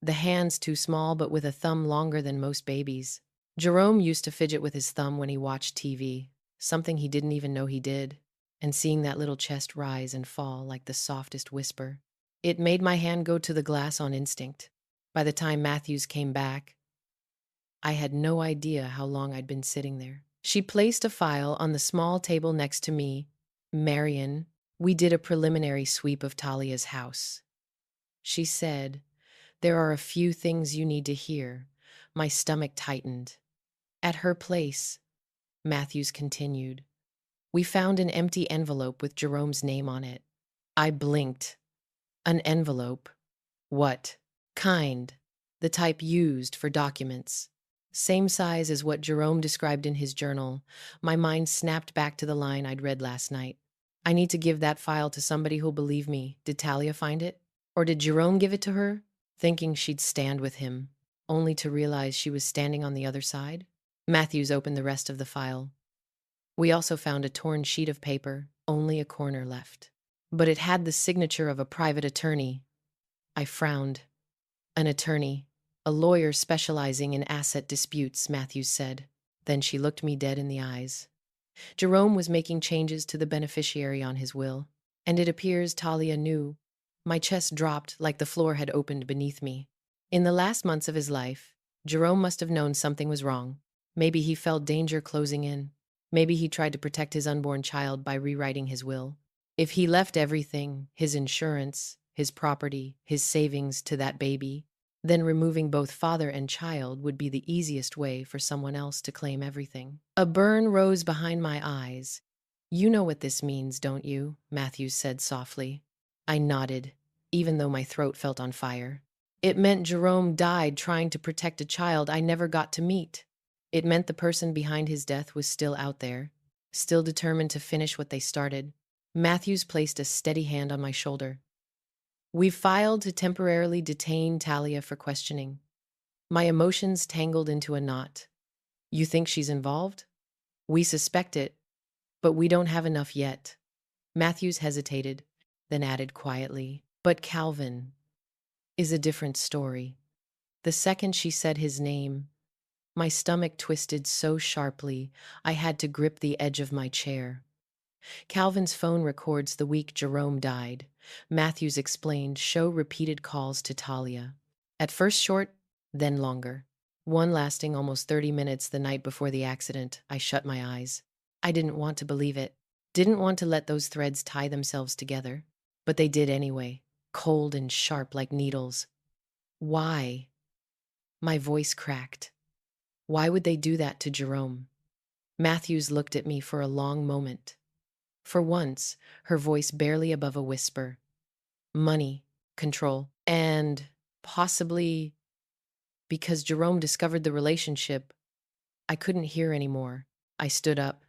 the hands too small but with a thumb longer than most babies. Jerome used to fidget with his thumb when he watched TV, something he didn't even know he did, and seeing that little chest rise and fall like the softest whisper, it made my hand go to the glass on instinct. By the time Matthews came back, I had no idea how long I'd been sitting there. She placed a file on the small table next to me. "Marion, we did a preliminary sweep of Talia's house," she said. "There are a few things you need to hear." My stomach tightened. "At her place," Matthews continued, "we found an empty envelope with Jerome's name on it." I blinked. An envelope? What kind? The type used for documents. Same size as what Jerome described in his journal. My mind snapped back to the line I'd read last night. "I need to give that file to somebody who'll believe me." Did Talia find it? Or did Jerome give it to her, thinking she'd stand with him, only to realize she was standing on the other side? Matthews opened the rest of the file. We also found a torn sheet of paper, only a corner left. But it had the signature of a private attorney. I frowned. "An attorney, a lawyer specializing in asset disputes," Matthews said. Then she looked me dead in the eyes. "Jerome was making changes to the beneficiary on his will, and it appears Talia knew." My chest dropped like the floor had opened beneath me. In the last months of his life, Jerome must have known something was wrong. Maybe he felt danger closing in. Maybe he tried to protect his unborn child by rewriting his will. If he left everything, his insurance, his property, his savings to that baby, then removing both father and child would be the easiest way for someone else to claim everything. A burn rose behind my eyes. "You know what this means, don't you?" Matthews said softly. I nodded, even though my throat felt on fire. It meant Jerome died trying to protect a child I never got to meet. It meant the person behind his death was still out there, still determined to finish what they started. Matthews placed a steady hand on my shoulder. "We've filed to temporarily detain Talia for questioning." My emotions tangled into a knot. "You think she's involved?" "We suspect it, but we don't have enough yet." Matthews hesitated, then added quietly, "But Calvin is a different story." The second she said his name, My stomach twisted so sharply, I had to grip the edge of my chair. Calvin's phone records the week Jerome died. Matthews explained, show repeated calls to Talia. At first short, then longer. One lasting almost 30 minutes the night before the accident. I shut my eyes. I didn't want to believe it. Didn't want to let those threads tie themselves together. But they did anyway, cold and sharp like needles. Why? My voice cracked. Why would they do that to Jerome? Matthews looked at me for a long moment. For once, her voice barely above a whisper. Money, control, and possibly because Jerome discovered the relationship, I couldn't hear anymore. I stood up,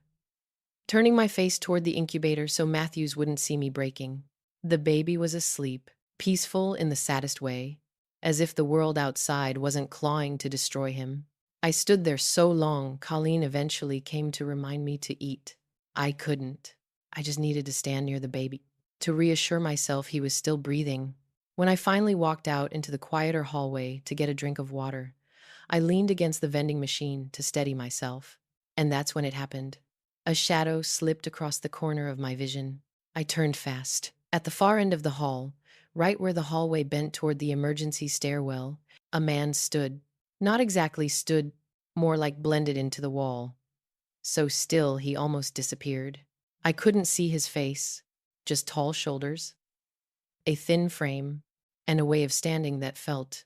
turning my face toward the incubator so Matthews wouldn't see me breaking. The baby was asleep, peaceful in the saddest way, as if the world outside wasn't clawing to destroy him. I stood there so long, Colleen eventually came to remind me to eat. I couldn't. I just needed to stand near the baby, to reassure myself he was still breathing. When I finally walked out into the quieter hallway to get a drink of water, I leaned against the vending machine to steady myself. And that's when it happened. A shadow slipped across the corner of my vision. I turned fast. At the far end of the hall, right where the hallway bent toward the emergency stairwell, a man stood. Not exactly stood, more like blended into the wall. So still he almost disappeared. I couldn't see his face, just tall shoulders, a thin frame, and a way of standing that felt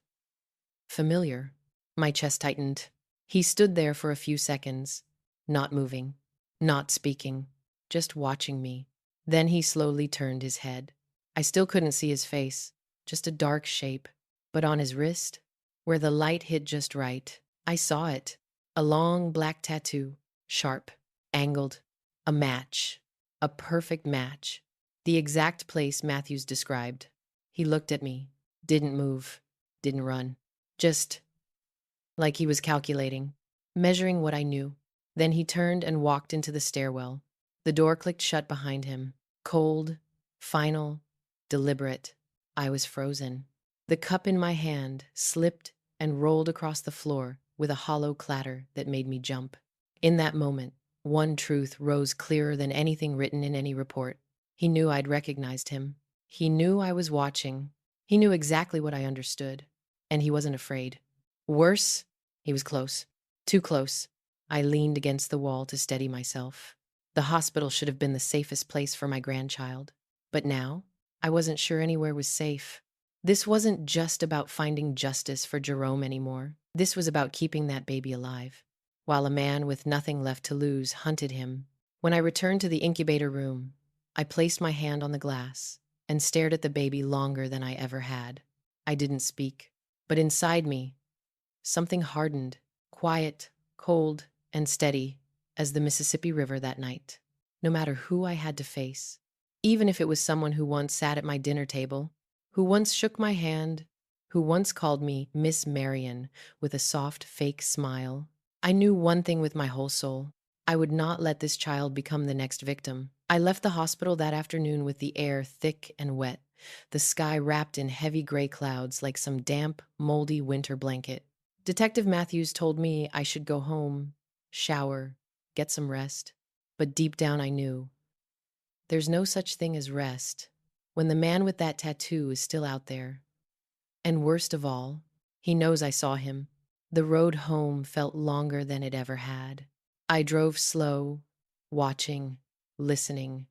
familiar. My chest tightened. He stood there for a few seconds, not moving, not speaking, just watching me. Then he slowly turned his head. I still couldn't see his face, just a dark shape. But on his wrist, where the light hit just right, I saw it. A long black tattoo, sharp, angled, a match, a perfect match. The exact place Matthews described. He looked at me, didn't move, didn't run. Just like he was calculating, measuring what I knew. Then he turned and walked into the stairwell. The door clicked shut behind him. Cold, final, deliberate. I was frozen. The cup in my hand slipped and rolled across the floor with a hollow clatter that made me jump. In that moment, one truth rose clearer than anything written in any report. He knew I'd recognized him. He knew I was watching. He knew exactly what I understood. And he wasn't afraid. Worse, he was close. Too close. I leaned against the wall to steady myself. The hospital should have been the safest place for my grandchild. But now, I wasn't sure anywhere was safe. This wasn't just about finding justice for Jerome anymore. This was about keeping that baby alive, while a man with nothing left to lose hunted him. When I returned to the incubator room, I placed my hand on the glass and stared at the baby longer than I ever had. I didn't speak, but inside me, something hardened, quiet, cold, and steady as the Mississippi River that night. No matter who I had to face, even if it was someone who once sat at my dinner table, who once shook my hand, who once called me Miss Marion with a soft, fake smile, I knew one thing with my whole soul. I would not let this child become the next victim. I left the hospital that afternoon with the air thick and wet, the sky wrapped in heavy gray clouds like some damp, moldy winter blanket. Detective Matthews told me I should go home, shower, get some rest. But deep down I knew there's no such thing as rest when the man with that tattoo is still out there. And worst of all, he knows I saw him. The road home felt longer than it ever had. I drove slow, watching, listening,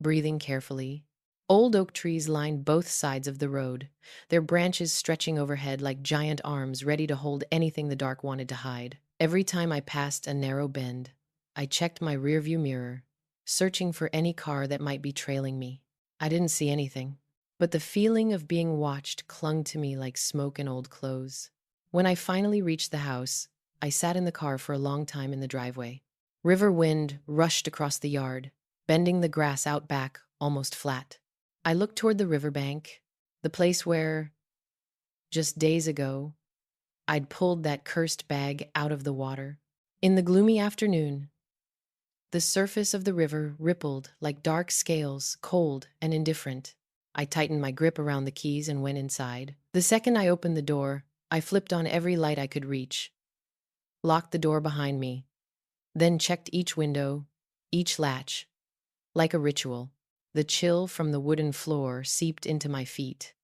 breathing carefully. Old oak trees lined both sides of the road, their branches stretching overhead like giant arms ready to hold anything the dark wanted to hide. Every time I passed a narrow bend, I checked my rearview mirror, searching for any car that might be trailing me. I didn't see anything, but the feeling of being watched clung to me like smoke in old clothes. When I finally reached the house, I sat in the car for a long time in the driveway. River wind rushed across the yard, bending the grass out back almost flat. I looked toward the riverbank, the place where, just days ago, I'd pulled that cursed bag out of the water. In the gloomy afternoon, the surface of the river rippled like dark scales, cold and indifferent. I tightened my grip around the keys and went inside. The second I opened the door, I flipped on every light I could reach. locked the door behind me, then checked each window, each latch. Like a ritual, the chill from the wooden floor seeped into my feet,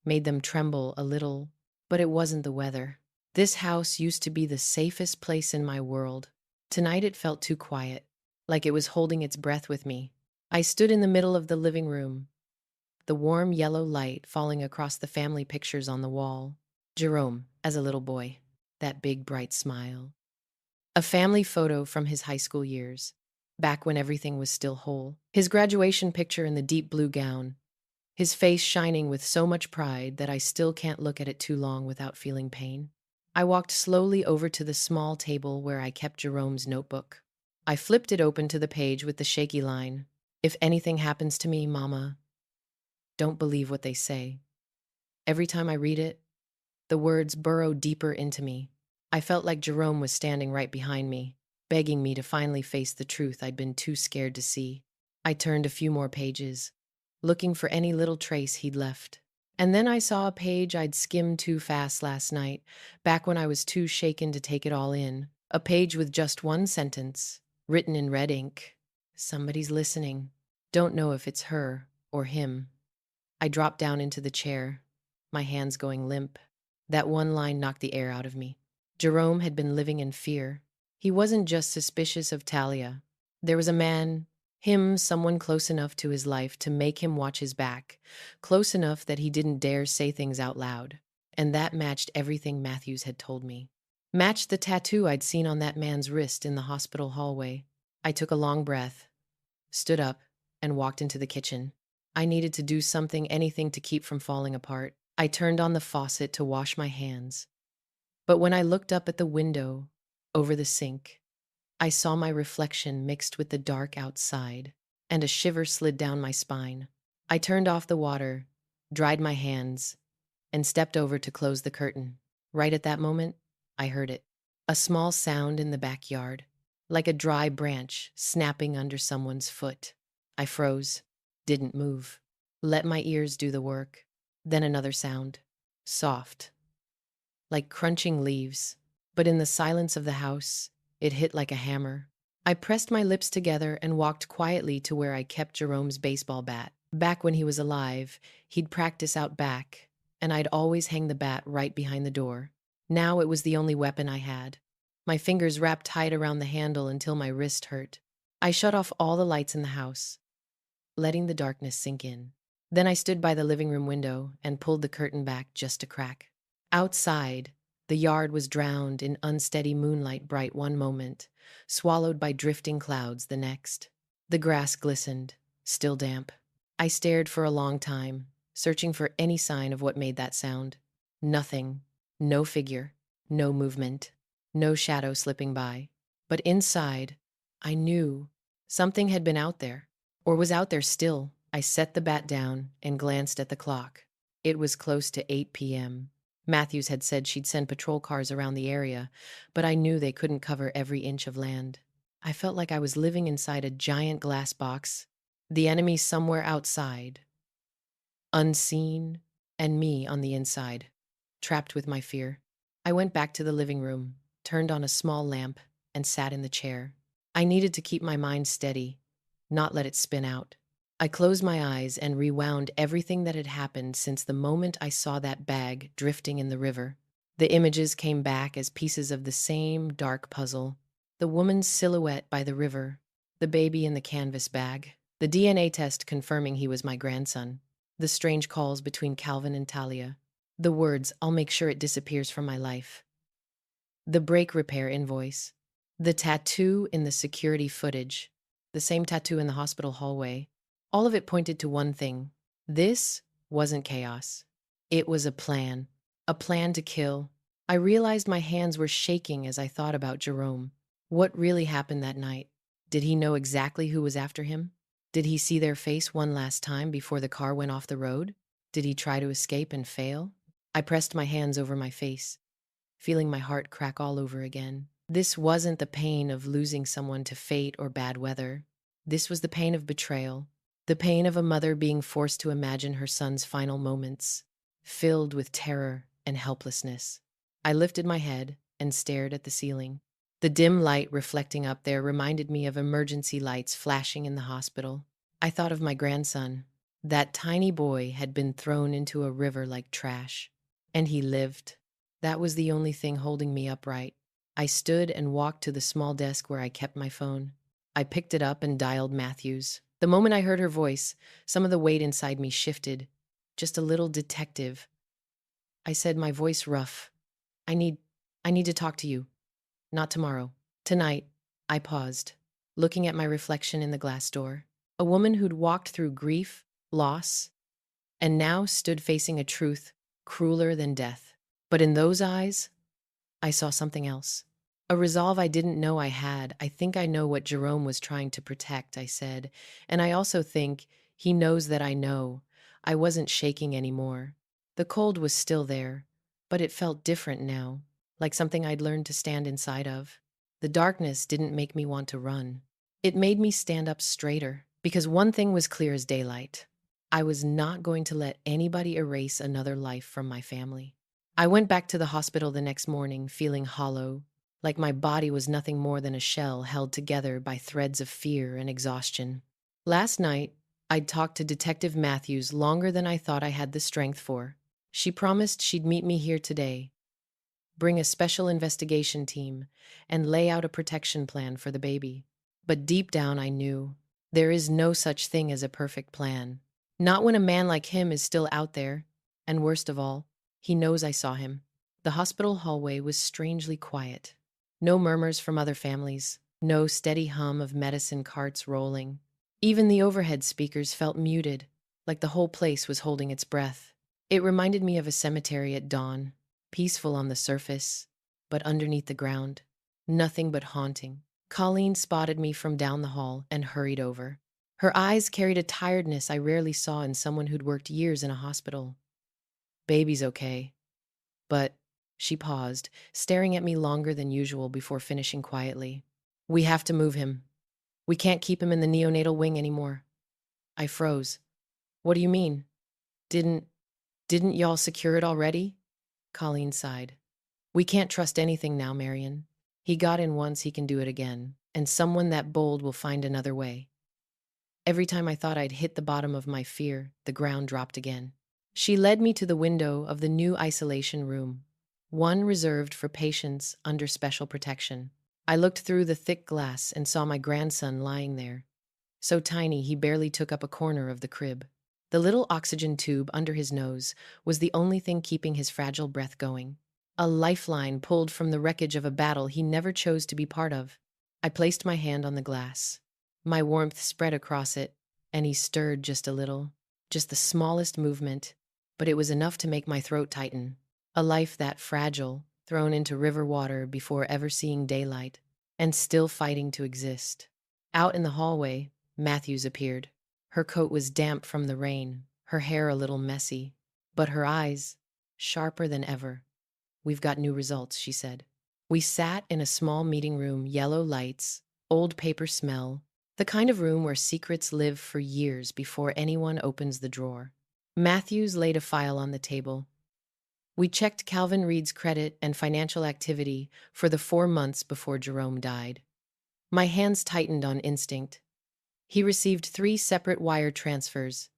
made them tremble a little, but it wasn't the weather. This house used to be the safest place in my world. Tonight it felt too quiet, like it was holding its breath with me. I stood in the middle of the living room, the warm yellow light falling across the family pictures on the wall. Jerome, as a little boy, that big bright smile. A family photo from his high school years, back when everything was still whole. His graduation picture in the deep blue gown, his face shining with so much pride that I still can't look at it too long without feeling pain. I walked slowly over to the small table where I kept Jerome's notebook. I flipped it open to the page with the shaky line, "If anything happens to me, Mama, don't believe what they say." Every time I read it, the words burrow deeper into me. I felt like Jerome was standing right behind me, begging me to finally face the truth I'd been too scared to see. I turned a few more pages, looking for any little trace he'd left. And then I saw a page I'd skimmed too fast last night, back when I was too shaken to take it all in. A page with just one sentence, written in red ink. "Somebody's listening. Don't know if it's her or him." I dropped down into the chair, my hands going limp. That one line knocked the air out of me. Jerome had been living in fear. He wasn't just suspicious of Talia. There was a man, him, someone close enough to his life to make him watch his back, close enough that he didn't dare say things out loud. And that matched everything Matthews had told me. Matched the tattoo I'd seen on that man's wrist in the hospital hallway. I took a long breath, stood up, and walked into the kitchen. I needed to do something, anything to keep from falling apart. I turned on the faucet to wash my hands. But when I looked up at the window, over the sink, I saw my reflection mixed with the dark outside, and a shiver slid down my spine. I turned off the water, dried my hands, and stepped over to close the curtain. Right at that moment, I heard it. A small sound in the backyard, like a dry branch snapping under someone's foot. I froze, didn't move, let my ears do the work. Then another sound, soft, like crunching leaves, but in the silence of the house, it hit like a hammer. I pressed my lips together and walked quietly to where I kept Jerome's baseball bat. Back when he was alive, he'd practice out back, and I'd always hang the bat right behind the door. Now it was the only weapon I had. My fingers wrapped tight around the handle until my wrist hurt. I shut off all the lights in the house, letting the darkness sink in. Then I stood by the living room window and pulled the curtain back just a crack. Outside, the yard was drowned in unsteady moonlight bright one moment, swallowed by drifting clouds the next. The grass glistened, still damp. I stared for a long time, searching for any sign of what made that sound. Nothing. No figure. No movement. No shadow slipping by. But inside, I knew something had been out there, or was out there still. I set the bat down and glanced at the clock. It was close to 8 p.m. Matthews had said she'd send patrol cars around the area, but I knew they couldn't cover every inch of land. I felt like I was living inside a giant glass box, the enemy somewhere outside, unseen, and me on the inside, trapped with my fear. I went back to the living room, turned on a small lamp, and sat in the chair. I needed to keep my mind steady, not let it spin out. I closed my eyes and rewound everything that had happened since the moment I saw that bag drifting in the river. The images came back as pieces of the same dark puzzle. The woman's silhouette by the river, the baby in the canvas bag, the DNA test confirming he was my grandson, the strange calls between Calvin and Talia, the words, "I'll make sure it disappears from my life," the brake repair invoice, the tattoo in the security footage, the same tattoo in the hospital hallway. All of it pointed to one thing. This wasn't chaos. It was a plan to kill. I realized my hands were shaking as I thought about Jerome. What really happened that night? Did he know exactly who was after him? Did he see their face one last time before the car went off the road? Did he try to escape and fail? I pressed my hands over my face, feeling my heart crack all over again. This wasn't the pain of losing someone to fate or bad weather. This was the pain of betrayal. The pain of a mother being forced to imagine her son's final moments, filled with terror and helplessness. I lifted my head, and stared at the ceiling. The dim light reflecting up there reminded me of emergency lights flashing in the hospital. I thought of my grandson. That tiny boy had been thrown into a river like trash. And he lived. That was the only thing holding me upright. I stood and walked to the small desk where I kept my phone. I picked it up and dialed Matthews. The moment I heard her voice, some of the weight inside me shifted. Just a little detective. I said, my voice rough. I need to talk to you. Not tomorrow. Tonight. I paused, looking at my reflection in the glass door. A woman who'd walked through grief, loss, and now stood facing a truth crueler than death. But in those eyes, I saw something else. A resolve I didn't know I had. I think I know what Jerome was trying to protect, I said. And I also think he knows that I know. I wasn't shaking anymore. The cold was still there, but it felt different now, like something I'd learned to stand inside of. The darkness didn't make me want to run. It made me stand up straighter, because one thing was clear as daylight. I was not going to let anybody erase another life from my family. I went back to the hospital the next morning, feeling hollow, like my body was nothing more than a shell held together by threads of fear and exhaustion. Last night, I'd talked to Detective Matthews longer than I thought I had the strength for. She promised she'd meet me here today, bring a special investigation team, and lay out a protection plan for the baby. But deep down I knew there is no such thing as a perfect plan. Not when a man like him is still out there, and worst of all, he knows I saw him. The hospital hallway was strangely quiet. No murmurs from other families, no steady hum of medicine carts rolling. Even the overhead speakers felt muted, like the whole place was holding its breath. It reminded me of a cemetery at dawn, peaceful on the surface, but underneath the ground, nothing but haunting. Colleen spotted me from down the hall and hurried over. Her eyes carried a tiredness I rarely saw in someone who'd worked years in a hospital. Baby's okay, but she paused, staring at me longer than usual before finishing quietly. We have to move him. We can't keep him in the neonatal wing anymore. I froze. What do you mean? Didn't y'all secure it already? Colleen sighed. We can't trust anything now, Marion. He got in once, he can do it again, and someone that bold will find another way. Every time I thought I'd hit the bottom of my fear, the ground dropped again. She led me to the window of the new isolation room, one reserved for patients under special protection. I looked through the thick glass and saw my grandson lying there, so tiny he barely took up a corner of the crib. The little oxygen tube under his nose was the only thing keeping his fragile breath going. A lifeline pulled from the wreckage of a battle he never chose to be part of. I placed my hand on the glass. My warmth spread across it, and he stirred just a little, just the smallest movement, but it was enough to make my throat tighten. A life that fragile, thrown into river water before ever seeing daylight, and still fighting to exist. Out in the hallway, Matthews appeared. Her coat was damp from the rain, her hair a little messy, but her eyes, sharper than ever. We've got new results, she said. We sat in a small meeting room, yellow lights, old paper smell, the kind of room where secrets live for years before anyone opens the drawer. Matthews laid a file on the table. We checked Calvin Reed's credit and financial activity for the 4 months before Jerome died. My hands tightened on instinct. He received 3 separate wire transfers,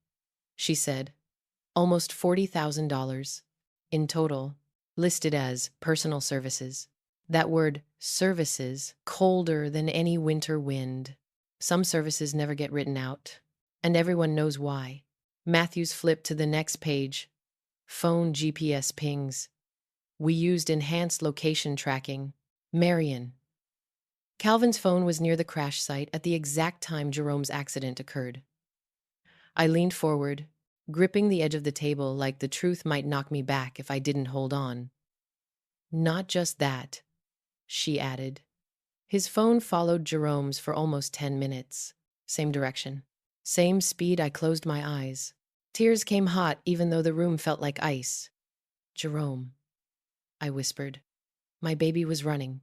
she said. Almost $40,000 in total, listed as personal services. That word, services, colder than any winter wind. Some services never get written out, and everyone knows why. Matthews flipped to the next page. Phone GPS pings. We used enhanced location tracking. Marion. Calvin's phone was near the crash site at the exact time Jerome's accident occurred. I leaned forward, gripping the edge of the table like the truth might knock me back if I didn't hold on. Not just that, she added. His phone followed Jerome's for almost 10 minutes. Same direction. Same speed. I closed my eyes. Tears came hot even though the room felt like ice. Jerome, I whispered. My baby was running.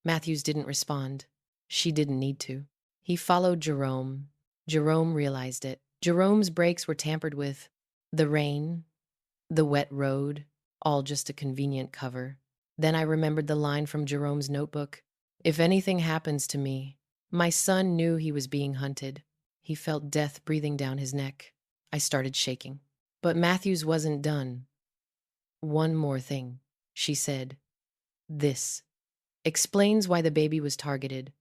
Matthews didn't respond. She didn't need to. He followed Jerome. Jerome realized it. Jerome's brakes were tampered with. The rain, the wet road, all just a convenient cover. Then I remembered the line from Jerome's notebook. If anything happens to me, my son knew he was being hunted. He felt death breathing down his neck. I started shaking. But Matthews wasn't done. One more thing, she said. This explains why the baby was targeted.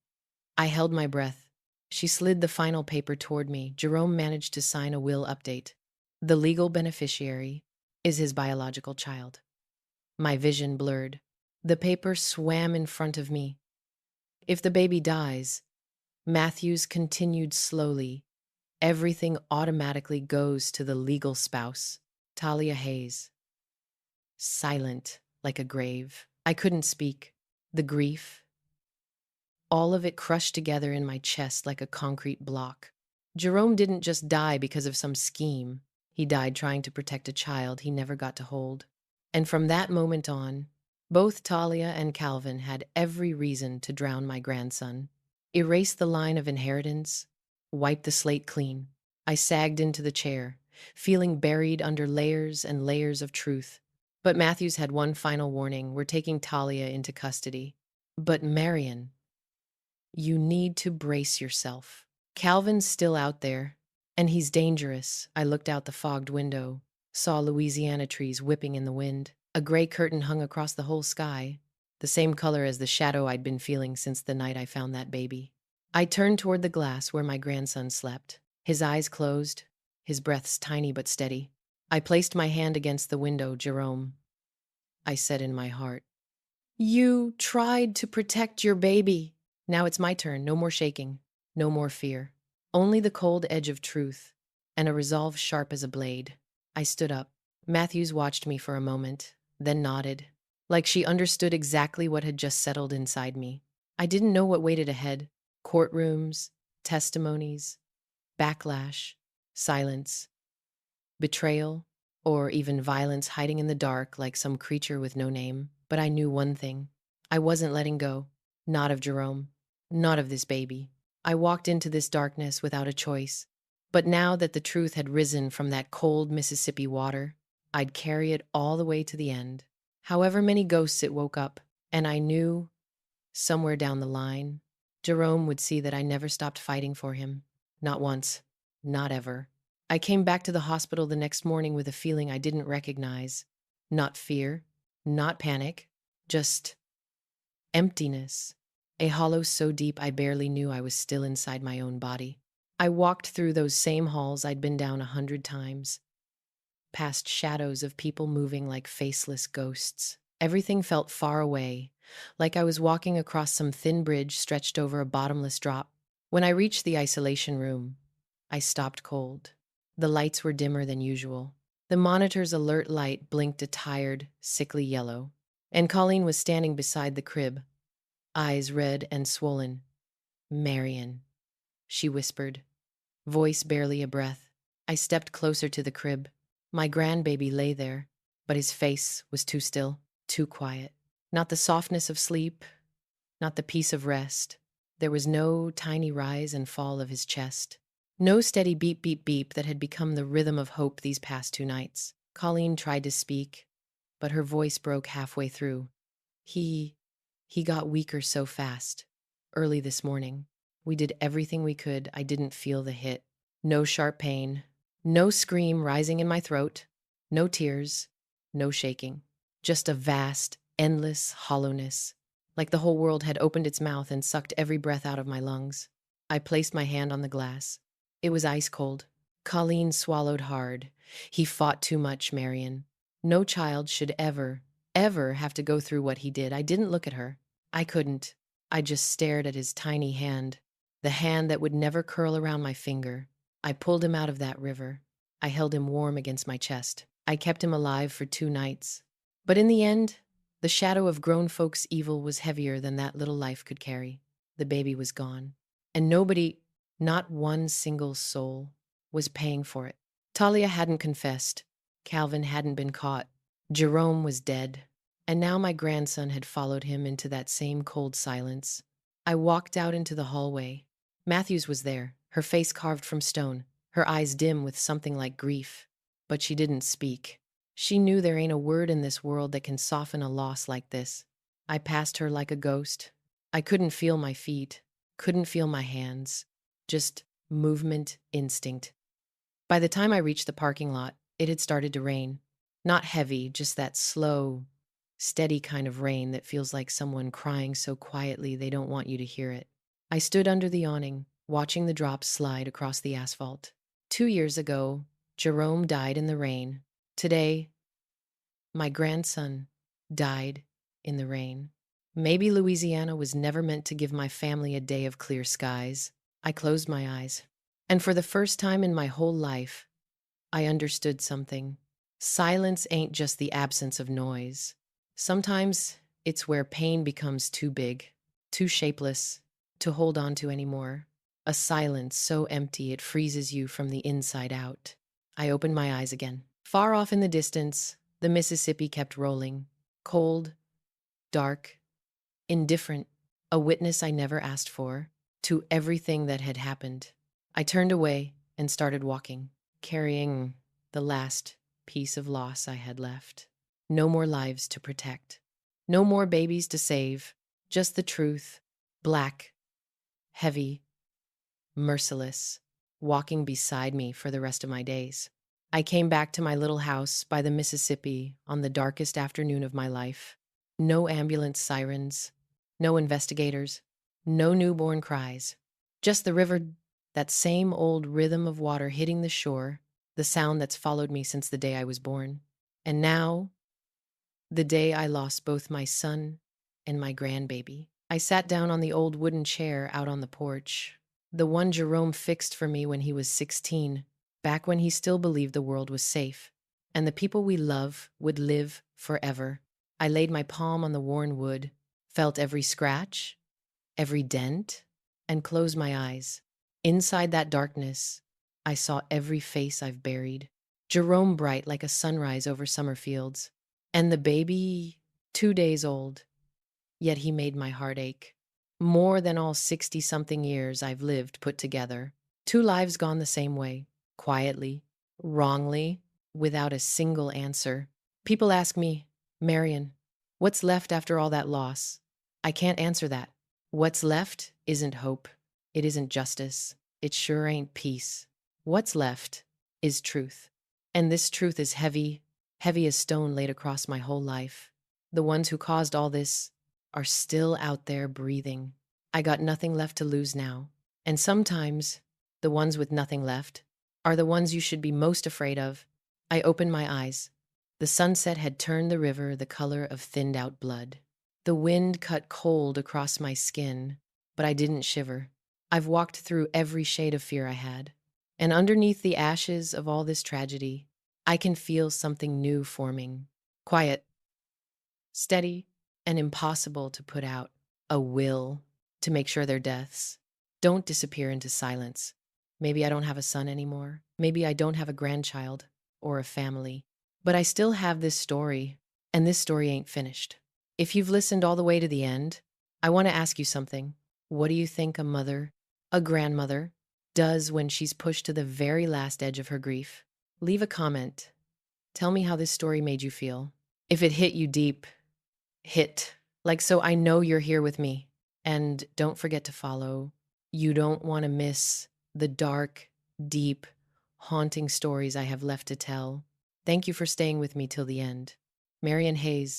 I held my breath. She slid the final paper toward me. Jerome managed to sign a will update. The legal beneficiary is his biological child. My vision blurred. The paper swam in front of me. If the baby dies, Matthews continued slowly, everything automatically goes to the legal spouse, Talia Hayes. Silent, like a grave. I couldn't speak. The grief, all of it crushed together in my chest like a concrete block. Jerome didn't just die because of some scheme. He died trying to protect a child he never got to hold. And from that moment on, both Talia and Calvin had every reason to drown my grandson. Erase the line of inheritance, wipe the slate clean. I sagged into the chair, feeling buried under layers and layers of truth. But Matthews had one final warning. We're taking Talia into custody. But Marion, you need to brace yourself. Calvin's still out there, and he's dangerous. I looked out the fogged window, saw Louisiana trees whipping in the wind. A gray curtain hung across the whole sky, the same color as the shadow I'd been feeling since the night I found that baby. I turned toward the glass where my grandson slept, his eyes closed, his breaths tiny but steady. I placed my hand against the window. Jerome, I said in my heart, you tried to protect your baby. Now it's my turn. No more shaking, no more fear. Only the cold edge of truth and a resolve sharp as a blade. I stood up. Matthews watched me for a moment, then nodded, like she understood exactly what had just settled inside me. I didn't know what waited ahead. Courtrooms, testimonies, backlash, silence, betrayal, or even violence hiding in the dark like some creature with no name. But I knew one thing. I wasn't letting go. Not of Jerome. Not of this baby. I walked into this darkness without a choice. But now that the truth had risen from that cold Mississippi water, I'd carry it all the way to the end. However many ghosts it woke up, and I knew, somewhere down the line, Jerome would see that I never stopped fighting for him. Not once. Not ever. I came back to the hospital the next morning with a feeling I didn't recognize. Not fear, not panic, just emptiness. A hollow so deep I barely knew I was still inside my own body. I walked through those same halls I'd been down 100 times, past shadows of people moving like faceless ghosts. Everything felt far away, like I was walking across some thin bridge stretched over a bottomless drop. When I reached the isolation room, I stopped cold. The lights were dimmer than usual. The monitor's alert light blinked a tired, sickly yellow, and Colleen was standing beside the crib, eyes red and swollen. Marion, she whispered, voice barely a breath. I stepped closer to the crib. My grandbaby lay there, but his face was too still, too quiet. Not the softness of sleep, not the peace of rest. There was no tiny rise and fall of his chest. No steady beep, beep, beep that had become the rhythm of hope these past 2 nights. Colleen tried to speak, but her voice broke halfway through. He got weaker so fast. Early this morning. We did everything we could. I didn't feel the hit. No sharp pain. No scream rising in my throat. No tears. No shaking. Just a vast, endless hollowness. Like the whole world had opened its mouth and sucked every breath out of my lungs. I placed my hand on the glass. It was ice cold. Colleen swallowed hard. He fought too much, Marion. No child should ever have to go through what he did. I didn't look at her. I couldn't. I just stared at his tiny hand, the hand that would never curl around my finger. I pulled him out of that river. I held him warm against my chest. I kept him alive for 2 nights. But in the end, the shadow of grown folks' evil was heavier than that little life could carry. The baby was gone. And nobody, not one single soul, was paying for it. Talia hadn't confessed. Calvin hadn't been caught. Jerome was dead. And now my grandson had followed him into that same cold silence. I walked out into the hallway. Matthews was there, her face carved from stone, her eyes dim with something like grief. But she didn't speak. She knew there ain't a word in this world that can soften a loss like this. I passed her like a ghost. I couldn't feel my feet, couldn't feel my hands, just movement instinct. By the time I reached the parking lot, it had started to rain. Not heavy, just that slow, steady kind of rain that feels like someone crying so quietly they don't want you to hear it. I stood under the awning, watching the drops slide across the asphalt. 2 years ago, Jerome died in the rain. Today, my grandson died in the rain. Maybe Louisiana was never meant to give my family a day of clear skies. I closed my eyes. And for the first time in my whole life, I understood something. Silence ain't just the absence of noise. Sometimes it's where pain becomes too big, too shapeless to hold on to anymore. A silence so empty it freezes you from the inside out. I opened my eyes again. Far off in the distance, the Mississippi kept rolling. Cold, dark, indifferent, a witness I never asked for to everything that had happened. I turned away and started walking, carrying the last piece of loss I had left. No more lives to protect. No more babies to save. Just the truth, black, heavy, merciless, walking beside me for the rest of my days. I came back to my little house by the Mississippi on the darkest afternoon of my life. No ambulance sirens, no investigators, no newborn cries. Just the river, that same old rhythm of water hitting the shore, the sound that's followed me since the day I was born. And now, the day I lost both my son and my grandbaby. I sat down on the old wooden chair out on the porch, the one Jerome fixed for me when he was 16, back when he still believed the world was safe, and the people we love would live forever. I laid my palm on the worn wood, felt every scratch, every dent, and closed my eyes. Inside that darkness, I saw every face I've buried. Jerome bright like a sunrise over summer fields, and the baby 2 days old, yet he made my heart ache. More than all 60-something years I've lived put together. 2 lives gone the same way, quietly, wrongly, without a single answer. People ask me, Marion, what's left after all that loss? I can't answer that. What's left isn't hope. It isn't justice. It sure ain't peace. What's left is truth. And this truth is heavy, heavy as stone laid across my whole life. The ones who caused all this are still out there breathing. I got nothing left to lose now. And sometimes, the ones with nothing left are the ones you should be most afraid of. I opened my eyes. The sunset had turned the river the color of thinned out blood. The wind cut cold across my skin, but I didn't shiver. I've walked through every shade of fear I had. And underneath the ashes of all this tragedy, I can feel something new forming. Quiet, steady, and impossible to put out. A will to make sure their deaths don't disappear into silence. Maybe I don't have a son anymore. Maybe I don't have a grandchild or a family. But I still have this story, and this story ain't finished. If you've listened all the way to the end, I want to ask you something. What do you think a mother, a grandmother, does when she's pushed to the very last edge of her grief? Leave a comment. Tell me how this story made you feel. If it hit you deep, hit like so I know you're here with me. And don't forget to follow. You don't want to miss the dark, deep, haunting stories I have left to tell. Thank you for staying with me till the end. Marian Hayes.